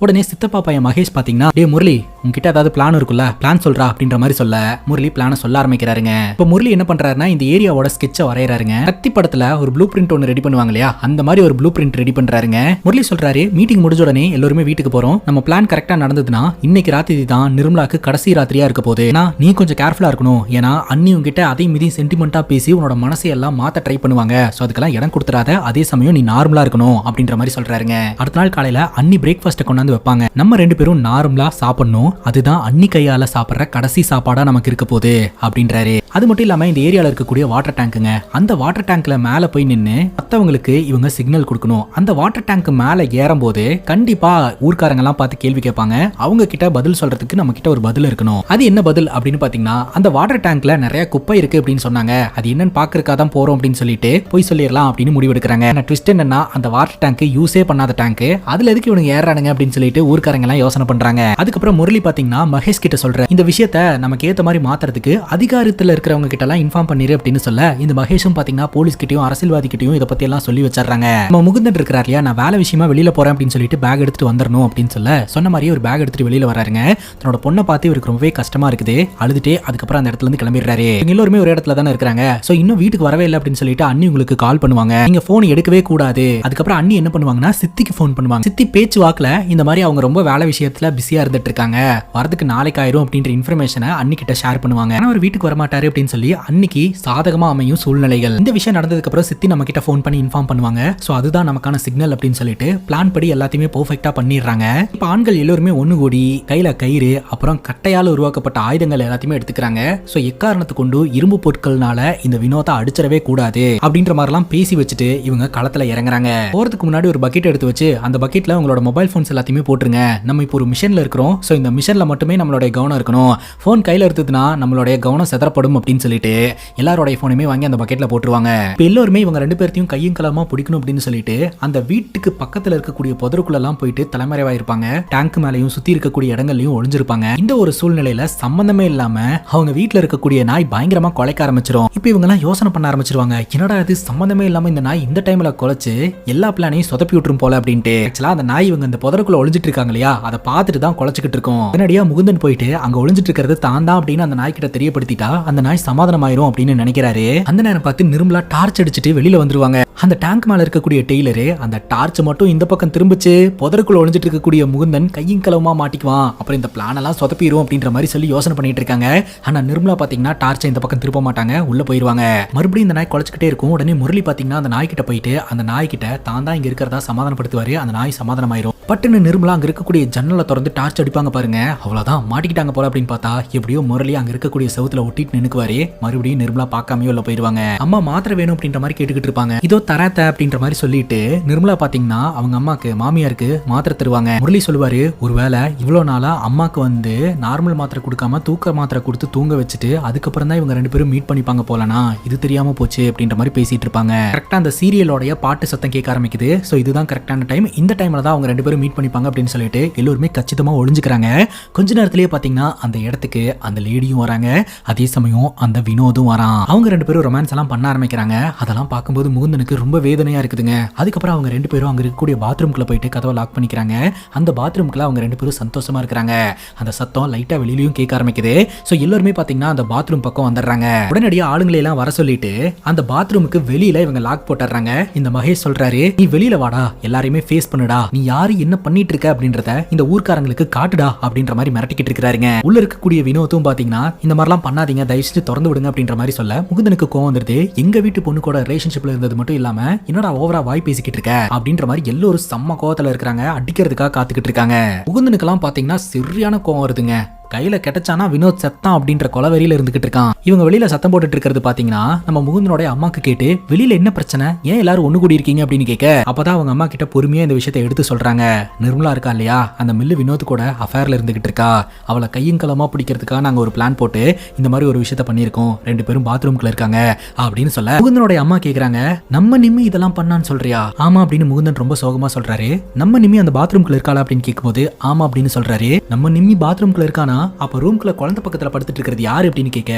S1: உடனே சித்தப்பா பையன் மகேஷ் பாத்தீங்கன்னா டே முரளி உங்ககிட்ட ஏதாவது பிளான் இருக்குல்ல, பிளான் சொல்றா அப்படின்ற மாதிரி சொல்ல முரளி பிளான சொல்ல ஆரம்பிக்கிறாருங்க. இப்ப முரளி என்ன பண்றாருன்னா இந்த ஏரியாவோட ஸ்கெட்சை வரையறாருங்க. கத்தி படத்துல ஒரு ப்ளூ பிரிண்ட் ஒன்னு ரெடி பண்ணுவாங்க இல்லையா, அந்த மாதிரி ஒரு ப்ளூ பிரிண்ட் ரெடி பண்றாருங்க. முரளி சொல்றாரு மீட்டிங் முடிஞ்ச உடனே எல்லாருமே வீட்டுக்கு போறோம், நம்ம பிளான் கரெக்டா நடந்ததுன்னா இன்னைக்கு ராத்திரி தான் நிர்மலாக்கு கடைசி ராத்திரியா இருக்க போகுது. நீ கொஞ்சம் கேர்ஃபுல்லா இருக்கணும், ஏன்னா அண்ணி உங்ககிட்ட அதே மீதி சென்டிமெண்டா பேசி உன்னோட மனசை எல்லாம் மாத்த ட்ரை பண்ணுவாங்க, சோ அதுக்கெல்லாம் இடம் கொடுத்துறாத, அதே சமயம் நீ நார்மலா இருக்கணும் அப்படின்ற மாதிரி சொல்றாருங்க. அடுத்த நாள் காலையில அண்ணி பிரேக்ஃபாஸ்ட் கொண்டாந்து வைப்பாங்க. நம்ம ரெண்டு பேரும் நார்மலா சாப்பிடணும், அதுதான் அண்ணி கையால சாப்பிடுற கடைசி சாப்பாடா நமக்கு இருக்க போகுது அப்படின்றாரு. அது மட்டும் இல்லாம இந்த ஏரியால இருக்கக்கூடிய வாட்டர் டேங்க்குங்க, அந்த வாட்டர் டேங்க்ல மேல போய் நின்னு மத்தவங்களுக்கு இவங்க சிக்னல் கொடுக்கணும். அந்த வாட்டர் டேங்க் மேல ஏறும் போது கண்டிப்பா ஊர்க்காரங்க எல்லாம் பார்த்து கேள்வி கேட்பாங்க, அவங்க கிட்ட பதில் சொல்றதுக்கு நம்ம கிட்ட ஒரு பதில் இருக்கணும். அது என்ன பதில் அப்படின்னு பாத்தீங்கன்னா அந்த வாட்டர் டேங்க்ல நிறைய குப்பை இருக்கு அப்படின்னு சொன்னாங்க, அது என்னன்னு பாக்குறதுக்காக தான் போறோம் அப்படின்னு சொல்லிட்டு போய் சொல்லிடலாம் அப்படின்னு முடிவெடுக்கிறாங்க. ட்விஸ்ட் என்னன்னா அந்த வாட்டர் டேங்க் யூஸே பண்ணாத டேங்க், அதுல எதுக்கு இவங்க ஏறானுங்க அப்படின்னு சொல்லிட்டு ஊர்க்காரங்க எல்லாம் யோசனை பண்றாங்க. அதுக்கப்புறம் முரளி பாத்தீங்கன்னா மகேஷ் கிட்ட சொல்ற இந்த விஷயத்த நமக்கு ஏத்த மாதிரி மாத்துறதுக்கு அதிகாரத்துல இருக்கிறவங்க கிட்ட எல்லாம் இன்ஃபார்ம் பண்ணிரு அப்படின்னு சொல்ல இந்த மகேஷும் பாத்தீங்கன்னா போலீஸ் கிட்டயும் அரசியல்வாதி கிட்டயும் இதை பத்தி எல்லாம் சொல்லி வச்சிடறாங்க. நம்ம முகுந்தன் இருக்கிறார் இல்லையா, நான் வேலை விஷயமா வெளியில போறேன் அப்படின்னு சொல்லிட்டு பேக் எடுத்துட்டு வந்துடணும் அப்படின்னு சொல்ல சொன்ன மாதிரியே ஒரு பேக் எடுத்துட்டு வெளியில வராருங்க. தன்னோட பொண்ணை பார்த்து இவருக்கு ரொம்பவே கஷ்டமா இருக்குது, அழுதுட்டே அதுக்கப்புறம் அந்த இடத்துல இருந்து கிளம்பிடுறாரு. எல்லாருமே ஒரு இடத்துல தானே இருக்காங்க, சோ இன்னும் வீட்டுக்கு வரவே இல்லை அப்படின்னு சொல்லிட்டு அண்ணி உங்களுக்கு கால் பண்ணுவாங்க, நீங்க போன் எடுக்கவே கூடாது. அதுக்கப்புறம் அண்ணி என்ன பண்ணுவாங்கன்னா சித்திக்கு போன் பண்ணுவாங்க. சித்தி பேச்சு வாக்குல இந்த மாதிரி அவங்க ரொம்ப வேலை விஷயத்துல பிஸியா இருந்துட்டு இருக்காங்க, வரதுக்கு நாளைக்கு ஆயிரும் அப்படின்ற இன்ஃபர்மேஷனை அண்ணி கிட்ட ஷேர் பண்ணுவாங்க. ஆனா அவர் வீட்டுக்கு வரமாட்டாரு அப்படின்னு சொல்லி அன்னைக்கு சாதகமா அமையும் சூழ்நிலைகள். இந்த விஷயம் நடந்ததுக்கு அப்புறம் சித்தி நம்ம கிட்ட போன் பண்ணி இன்ஃபார்ம் பண்ணுவாங்க, சோ அதுதான் நமக்கான சிக்னல் அப்படின்னு சொல்லிட்டு பிளான் படி எல்லாத்தையுமே பெர்ஃபெக்ட்டா பண்ணிடுறாங்க. இப்ப ஆண்கள் எல்லாருமே ஒண்ணு கூடி கையில கயிறு அப்புறம் கட்டையால உருவாக்கப்பட்ட ஆயுதங்கள் எல்லாத்தையுமே எடுத்துக்கிறாங்க. சோ எக்காரணத்தை கொண்டு இரும்பு பொருட்கள்னால இந்த வினோத்தை அடிச்சிடவே கூடாது அப்படின்ற மாதிரி எல்லாம் பேசி வச்சுட்டு இவங்க களத்துல இறங்குறாங்க. போறதுக்கு முன்னாடி ஒரு பக்கெட் எடுத்து வச்சு அந்த பக்கெட்ல உங்களோட மொபைல் போன்ஸ் எல்லாத்தையுமே போட்டுருங்க, நம்ம இப்போ ஒரு மிஷன்ல இருக்கிறோம், சோ இந்த மிஷன்ல மட்டுமே நம்மளுடைய கவனம் இருக்கணும், போன் கையில எடுத்ததுன்னா நம்மளுடைய கவனம் செதறப்படும் அப்படின்னு சொல்லிட்டு எல்லாரோட போனுமே வாங்கி அந்த பக்கெட்ல போட்டுருவாங்க. இப்போ எல்லாருமே இவங்க ரெண்டு பேர்த்தையும் கையும் களமா பிடிக்கணும் அப்படின்னு சொல்லிட்டு அந்த வீட்டுக்கு பக்கத்துல இருக்கக்கூடிய புதருக்குள்ள எல்லாம் போயிட்டு தலைமறைவா இருப்பாங்க. டேங்க் மேலையும் சுத்தி இருக்கக்கூடிய இடங்கள்லயும் ஒளிஞ்சிருப்பாங்க. இந்த ஒரு சூழ்நிலையில சம்பந்தமே இல்லாம அவங்க வீட்டுல இருக்கக்கூடிய நாய் பயங்கரமா கொலைக்க ஆரம்பிச்சிடும். இப்போ இவங்க எல்லாம் யோசனை பண்ண ஆரம்பிச்சிருவாங்க, என்னடா இது சம்பந்தமே இல்லாம இந்த நாய் இந்த டைம்ல கொலைச்சு எல்லா பிளானையும் சொதப்பி விட்டுரும் போல அப்படின்ட்டு. ஆக்சுவலா அந்த நாய் இவங்க இந்த புதருக்குள்ள ஒளிஞ்சிட்டு இருக்காங்க இல்லையா, அதை பார்த்துட்டு தான் கொலைச்சிக்கிட்டு இருக்கும். உடனடியா முகுந்தன் போயிட்டு அங்க ஒளிஞ்சிட்டு இருக்கிறது தான் தான் அப்படின்னு அந்த நாய் கிட்ட தெரியப்படுத்திட்டா அந்த நாய் சமாதானம் ஆயிரும் அப்படின்னு நினைக்கிறாரு. அந்த நேரம் பார்த்து நிர்மலா டார்ச் அடிச்சுட்டு வெளியில வந்துருவாங்க. அந்த டேங்க் மேல இருக்கக்கூடிய டெய்லரு அந்த டார்ச் மட்டும் இந்த பக்கம் திரும்பிச்சு புதருக்குள்ள ஒளிஞ்சிட்டு இருக்கக்கூடிய முகுந்தன் கையும் களவுமா மாட்டிக்குவான், அப்புறம் இந்த பிளான் எல்லாம் சொதப்பிடும் அப்படின்ற மாதிரி சொல்லி யோசனை பண்ணிட்டு இருக்காங்க. ஆனா நிர்மலா பாத்தீங்கன்னா டார்ச்சை இந்த பக்கம் திருப்ப மாட்டாங்க, உள்ள போயிருவாங்க. மறுபடியும் இந்த நாய் குலைச்சுக்கிட்டே இருக்கும். உடனே முரளி பாத்தீங்கன்னா அந்த நாய் கிட்ட போயிட்டு அந்த நாய் கிட்ட தான் தான் இங்க இருக்கிறதா சொன்னதா சமாதானப்படுத்துவாரு. அந்த நாய் சமாதானமாயிரும். பட்டுன்னு நிர்மலா அங்க இருக்கக்கூடிய ஜன்னலை திறந்து டார்ச் அடிப்பாங்க பாருங்க. அவ்வளவுதான் மாட்டிக்கிட்டாங்க போல அப்படின்னு பார்த்தா எப்படியோ முரளி அங்க இருக்கக்கூடிய செவுத்துல ஒட்டிட்டு நின்னுக்குவாரு. மறுபடியும் நிர்மலா பார்க்காமயோ உள்ள போயிருவாங்க. அம்மா மாத்திரை வேணும் அப்படின்ற மாதிரி கேட்டுக்கிட்டு இருப்பாங்க. இதோ தரத்த அப்படின்ற மாதிரி சொல்லிட்டு நிர்மலா பாத்தீங்கன்னா அவங்க அம்மாக்கு மாமியாருக்கு மாத்திரை தருவாங்க. முரளி சொல்லுவாரு, ஒருவேளை இவ்வளவு நாளா அம்மாக்கு வந்து நார்மல் மாத்திரை கொடுக்காம தூக்க மாத்திரை கொடுத்து தூங்க வச்சுட்டு அதுக்கப்புறம் தான் இவங்க 2 பேரும் மீட் பண்ணிப்பாங்க போலனா, இது தெரியாம போச்சு அப்படின்ற மாதிரி பேசிட்டு இருப்பாங்க. கரெக்டா அந்த சீரியலோட பாட்டு சத்தம் கேட்க ஆரம்பிக்குது. சோ இதுதான் கரெக்டான டைம். இந்த டைம்ல தான் அவங்க 2 பேரும் மீட் பண்ணிப்பாங்க அப்படின்னு சொல்லிட்டு எல்லாருமே கச்சிதமா ஒளிஞ்சுக்கிறாங்க. கொஞ்ச நேரத்திலேயே பாத்தீங்கன்னா அந்த இடத்துக்கு அந்த லேடியும் வராங்க. அதே சமயம் அந்த வினோதும் வரான். அவங்க 2 பேரும் ரொமான்ஸ் எல்லாம் பண்ண ஆரம்பிக்கிறாங்க. அதெல்லாம் பார்க்கும்போது முகுந்தனுக்கு ரொம்ப வேதனையா இருக்குதுங்க. அதுக்கப்புறம் அவங்க 2 பேரும் அங்க இருக்கக்கூடிய பாத்ரூம்குள்ள போயிட்டு கதவை லாக் பண்ணிக்கிறாங்க. அந்த பாத்ரூம்குள்ள அவங்க 2 பேரும் சந்தோஷமா இருக்காங்க. அந்த சத்தம் லைட்டா வெளியிலயும் கேட்க ஆரம்பிக்குது. சோ எல்லாருமே பாத்தீங்கன்னா அந்த பாத்ரூம் பக்கம் வந்துடுறாங்க. உடனடியா ஆளுங்களை எல்லாம் வர சொல்லிட்டு அந்த பாத்ரூமுக்கு வெளியில இவங்க லாக் போட்டுறாங்க. இந்த மகேஷ் சொல்றாரு, நீ வெளியில வாடா, எல்லாரையுமே ஃபேஸ் பண்ணுடா, நீ யாரு என்ன பண்ணிட்டு இருக்க அப்படின்றத இந்த ஊர்க்காரங்களுக்கு காட்டுடா அப்படின்ற மாதிரி மிரட்டிக்கிட்டு இருக்காருங்க. உள்ள இருக்கக்கூடிய வினோத்தும் பாத்தீங்கன்னா இந்த மாதிரிலாம் பண்ணாதீங்க, தயவு செஞ்சு திறந்து விடுங்க அப்படின்ற மாதிரி சொல்ல முகுந்தனுக்கு கோவம் வந்துருது. எங்க வீட்டு பொண்ணு கூட ரிலேஷன்ஷிப்ல இருந்தது மட்டும் இல்லாம என்னடா ஓவரா வாய் பேசிக்கிட்டு இருக்க அப்படின்ற மாதிரி எல்லாரும் செம்ம கோவத்துல இருக்காங்க. அடிக்கிறதுக்காக காத்துக்கிட்டு இருக்காங்க. முகுந்தனுக்கு எல்லாம் பாத்தீங்கன்னா சரியான கோவம் வருதுங்க. கையில கெட்டச்சானா வினோத் செத்தான் அப்படின்ற கொலவெறியில இருந்துகிட்டு இருக்கான். இவங்க வெளியில சத்தம் போட்டுட்டு இருக்கிறது பாத்தீங்கன்னா நம்ம முகுந்தனோட அம்மாக்கு கேட்டு வெளியில என்ன பிரச்சனை, ஏன் எல்லாரும் ஒண்ணு கூடி இருக்கீங்க அப்படின்னு கேட்க அப்பதான் அவங்க அம்மா கிட்ட பொறுமையா இந்த விஷயத்தை எடுத்து சொல்றாங்க. நிர்மலா இருக்கா இல்லையா, அந்த மில்லு வினோத் கூட அஃபேர்ல இருந்துகிட்டு இருக்கா. அவளை கையும் களமா பிடிக்கிறதுக்காக நாங்க ஒரு பிளான் போட்டு இந்த மாதிரி ஒரு விஷயத்த பண்ணிருக்கோம். 2 பேரும் பாத்ரூம்குள்ள இருக்காங்க அப்படின்னு சொல்ல முகுந்தனோட அம்மா கேக்குறாங்க, நம்ம நிம்மி இதெல்லாம் பண்ணான்னு சொல்றியா? ஆமா அப்படின்னு முகுந்தன் ரொம்ப சோகமா சொல்றாரு. நம்ம நிம்மி அந்த பாத்ரூம்குள்ள இருக்காளா அப்படின்னு கேட்கும்போது ஆமா அப்படின்னு சொல்றாரு. நம்ம நிம்மி பாத்ரூம்குள்ள இருக்கானா, அப்ப ரூம்குள்ள குழந்தை பக்கத்துல படுத்துட்டு இருக்கிறது யாரு அப்படின்னு கேட்க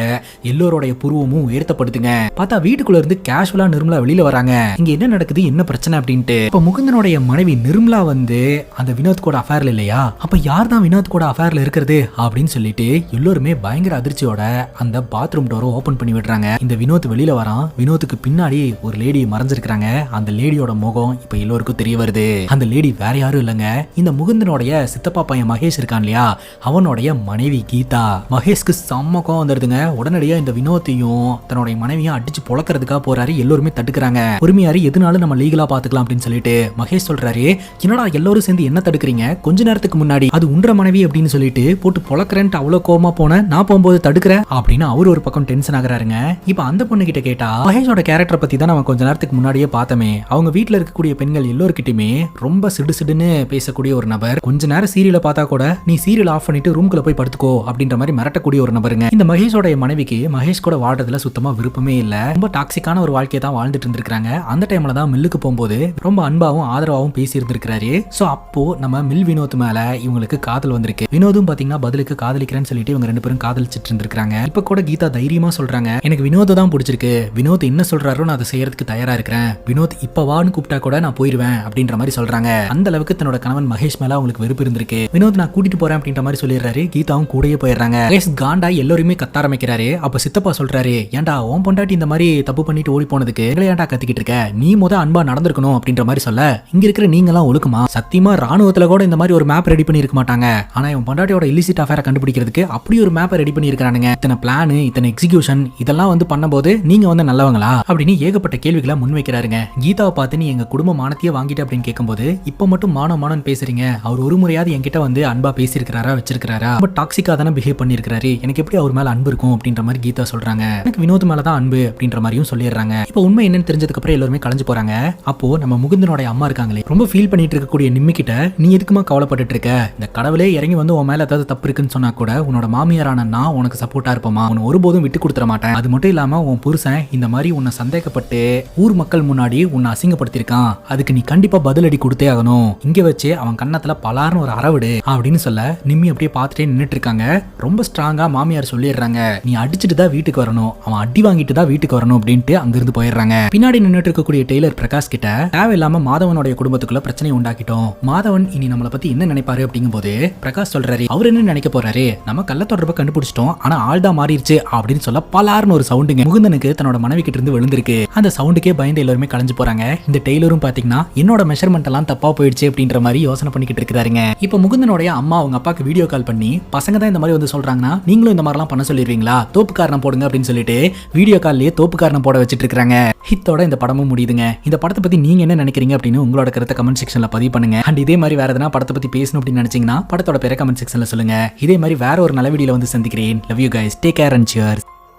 S1: எல்லோருடைய புருவமும் உயர்த்தப்படுதுங்க. பார்த்தா வீட்டுக்குள்ள இருந்து கேஷுவலா நிர்மலா வெளியில வராங்க. இங்க என்ன நடக்குது, என்ன பிரச்சனை அப்படின்ட்டு. இப்ப முகுந்தனுடைய மனைவி நிர்மலா வந்து அந்த வினோத் கூட அஃபேர்ல இல்லையா, அப்ப யார் தான் வினோத் கூட அஃபேர்ல இருக்கிறது அப்படின்னு சொல்லிட்டு எல்லாருமே பயங்கர அதிர்ச்சியோட அந்த பாத்ரூம் டோரை ஓபன் பண்ணி விடுறாங்க. இந்த வினோத் வெளியில வரான். வினோத்துக்கு பின்னாடி ஒரு லேடி மறைஞ்சிருக்காங்க. அந்த லேடியோட முகம் இப்ப எல்லோருக்கும் தெரிய வருது. அந்த லேடி வேற யாரும் இல்லைங்க, இந்த முகுந்தனுடைய சித்தப்பா பையன் மகேஷ் இருக்கான் இல்லையா, அவனுடைய மனைவி கீதா. மகேஷ்க்கு செம்ம கோவம் வந்துருதுங்க. உடனடியா இந்த வினோத்தையும் தன்னுடைய மனைவியும் அடிச்சு பொளக்கிறதுக்காக போறாரு. எல்லாருமே தடுக்கிறாங்க. பொறுமையாரு, எதுனாலும் நம்ம லீகலா பாத்துக்கலாம் அப்படின்னு சொல்லிட்டு மகேஷ் சொல்றாரு, என்னடா எல்லாரும் சேர்ந்து என்ன தடுக்கிறீங்க, கொஞ்ச நேரத்துக்கு முன்னாடி அது உன்ற மனைவி அப்படின்னு சொல்லிட்டு போட்டு பொளக்கிறேன்ட்டு அவ்வளவு கோவமா போன, நான் போகும்போது தடுக்கிற அப்படின்னு அவர் ஒரு பக்கம் டென்ஷன் ஆகுறாருங்க. இப்ப அந்த பொண்ணு கிட்ட கேட்டா மகேஷோட கேரக்டர் பத்தி தான் நம்ம கொஞ்ச நேரத்துக்கு முன்னாடியே பார்த்தோமே. அவங்க வீட்டுல இருக்கக்கூடிய பெண்கள் எல்லோருக்கிட்டுமே ரொம்ப சிடுசிடுன்னு பேசக்கூடிய ஒரு நபர். கொஞ்ச நேரம் சீரியலை பார்த்தா கூட நீ சீரியல் ஆஃப் பண்ணிட்டு ரூம்குள்ள போய் படுத்துக்கோ அப்படின்ற மாதிரி மிரட்டக்கூடிய ஒரு நபருங்க. இந்த மகேஷோட மனைவிக்கு மகேஷ் கூட வாழ்றதுல சுத்தமா விருப்பமே இல்ல. ரொம்ப டாக்ஸிக்கான ஒரு வாழ்க்கையை தான் வாழ்ந்துட்டு இருந்திருக்காங்க. அந்த டைம்ல தான் மில்லுக்கு போகும்போது ரொம்ப அன்பாவும் ஆதரவாவும் பேசி இருந்திருக்காரு. சோ அப்போ நம்ம மில் வினோத் மேல இவங்களுக்கு காதல் வந்திருக்கு. வினோதும் பாத்தீங்கன்னா பதிலுக்கு காதலிக்கிறேன்னு சொல்லிட்டு இவங்க 2 பேரும் காதலிச்சிட்டு இருந்திருக்காங்க. இப்ப கூட கீதா தைரியமா சொல்றாங்க, எனக்கு வினோத் தான் பிடிச்சிருக்கு, வினோத் என்ன சொல்றாரோ நான் அதை செய்யறதுக்கு தயாரா இருக்கிறேன், வினோத் இப்ப வான்னு கூப்பிட்டா கூட நான் போயிருவேன் அப்படின்ற மாதிரி சொல்றாங்க. அந்த அளவுக்கு தன்னோட கணவன் மகேஷ் மேல அவங்களுக்கு வெறுப்பு இருந்திருக்கு. வினோத் நான் கூட்டிட்டு போறேன் அப்படின்ற மாதிரி சொல்லிடுறாரு. கீதாவும் கூடயே போயிடுறாங்க. காண்டா எல்லாருமே கத்த ஆரம்பிக்கிறாரு. அப்ப சித்தப்பா சொல்றாரு, ஏன்டா உன் பொண்டாட்டி இந்த மாதிரி தப்பு பண்ணிட்டு ஓடி போனதுக்கு ஏன்டா கத்திக்கிட்டு இருக்க, நீ முத அன்பா நடந்திருக்கணும் அப்படின்ற மாதிரி சொல்ல, இங்க இருக்கிற நீங்க எல்லாம் ஒழுக்குமா, சத்தியமா ராணுவத்துல கூட இந்த மாதிரி ஒரு மேப் ரெடி பண்ணி இருக்க மாட்டாங்க, ஆனா இவன் பொண்டாட்டியோட இல்லிசிட் அஃபேரை கண்டுபிடிக்கிறதுக்கு அப்படி ஒரு மேப் ரெடி பண்ணி இருக்கானுங்க, இத்தனை பிளான் இத்தனை எக்ஸிகியூஷன் இதெல்லாம் வந்து பண்ணும்போது நீங்க வந்து நல்லவங்களா அப்படின்னு ஏகப்பட்ட கேள்விகளை முன்வைக்கிறாருங்க. கீதாவை பார்த்து நீ எங்க குடும்ப மானத்தையே வாங்கிட்டு அப்படின்னு கேட்கும்போது இப்ப மட்டும் மானம் பேசுறீங்க, அவர் ஒரு முறையாவது என்கிட்ட வந்து அன்பா பேசியிருக்கிறாரா வச்சிருக்காரா, ரொம்ப டாக்ஸிக்கா தானே பிஹேவ் பண்ணிருக்காரு, எனக்கு எப்படி அவர் மேல அன்பு இருக்கும் அப்படின்ற மாதிரி கீதா சொல்றாங்க. எனக்கு வினோத் மேலதான் அன்பு அப்படின்ற மாதிரியும் சொல்லிடுறாங்க. இப்ப உண்மை என்னன்னு தெரிஞ்சதுக்கு அப்புறம் எல்லாருமே கலைஞ்சு போறாங்க. அப்போ நம்ம முகுந்தனோட அம்மா இருக்காங்களே, ரொம்ப ஃபீல் பண்ணிட்டு இருக்கக்கூடிய நிம்மி கிட்ட நீ எதுக்குமா கவலைப்பட்டு இருக்க, இந்த கடவுளே இறங்கி வந்து உன் மேல ஏதாவது தப்பு இருக்குன்னு சொன்னா கூட உன்னோட மாமியாரான நான் உனக்கு சப்போர்ட்டா இருப்போமா, உன்னை ஒருபோதும் விட்டு கொடுத்துட மாட்டேன், அது மட்டும் இல்லாம உன் புருஷன் இந்த மாதிரி உன்னை சந்தேகப்பட்டு ஊர் மக்கள் முன்னாடி உன்னை அசிங்கப்படுத்திருக்கான், அதுக்கு நீ கண்டிப்பா பதிலடி கொடுத்தே ஆகணும், இங்க வச்சு அவன் கண்ணத்துல பலார்னு ஒரு அரவிடு அப்படின்னு சொல்ல நிம்மி அப்படியே பார்த்துட்டே நின்னுட்டு இருக்காங்க. ரொம்ப ஸ்ட்ராங்கா மாமியார் சொல்லிடுறாங்க, நீ அடிச்சுட்டு தான் வீட்டுக்கு வரணும், அவன் அடி வாங்கிட்டு தான் வீட்டுக்கு வரணும் அப்படின்ட்டு அங்கிருந்து போயிடுறாங்க. பின்னாடி நின்னுட்டு இருக்கக்கூடிய டெய்லர் பிரகாஷ் கிட்ட தேவையில்லாம மாதவனுடைய குடும்பத்துக்குள்ள பிரச்சனை உண்டாக்கிட்டோம், மாதவன் இனி நம்மளை பத்தி என்ன நினைப்பாரு அப்படிங்கும் போது பிரகாஷ் சொல்றாரு, அவர் என்ன நினைக்க போறாரு, நம்ம கள்ள தொடர்பை கண்டுபிடிச்சிட்டோம், ஆனா ஆள் தான் மாறிடுச்சு அப்படின்னு சொல்ல பலார்னு ஒரு சவுண்டுங்க முகுந்தனுக்கு தன்னோட மனைவி கிட்ட இருந்து விழுந்திருக்கு. அந்த சவுண்டுக்கே பயந்து எல்லாருமே கலைஞ்சு போறாங்க. இந்த டெய்லரும் பாத்தீங்கன்னா என்னோட மெஷர்மெண்ட் எல்லாம் தப்பா போயிடுச்சு அப்படின்ற மாதிரி யோசனை பண்ணிக்கிட்டு இருக்காருங்க. இப்ப முகுந்தனுடைய அம்மா அவங்க அப்பாக்கு வீடியோ கால் பண்ணி பசங்க தான் இந்த மாதிரி வந்து சொல்றாங்கன்னா நீங்களும் இந்த மாதிரிலாம் பண்ண சொல்லிடுவீங்களா, தோப்பு காரணம் போடுங்க அப்படின்னு சொல்லிட்டு வீடியோ கால்லயே தோப்பு காரணம் போட வச்சிட்டு இருக்காங்க. ஹித்தோட இந்த படமும் முடியுதுங்க. இந்த படத்தை பத்தி நீங்க என்ன நினைக்கிறீங்க அப்படின்னு உங்களோட கருத்தை கமெண்ட் செக்ஷன்ல பதிவு பண்ணுங்க. அண்ட் இதே மாதிரி வேற எதனா படத்தை பத்தி பேசணும் அப்படின்னு நினைச்சீங்கன்னா படத்தோட பேரை கமெண்ட் செக்ஷன்ல சொல்லுங்க. இதே மாதிரி வேற ஒரு நல்ல வீடியோல வந்து சந்திக்கிறேன். Love you guys, take care and cheers.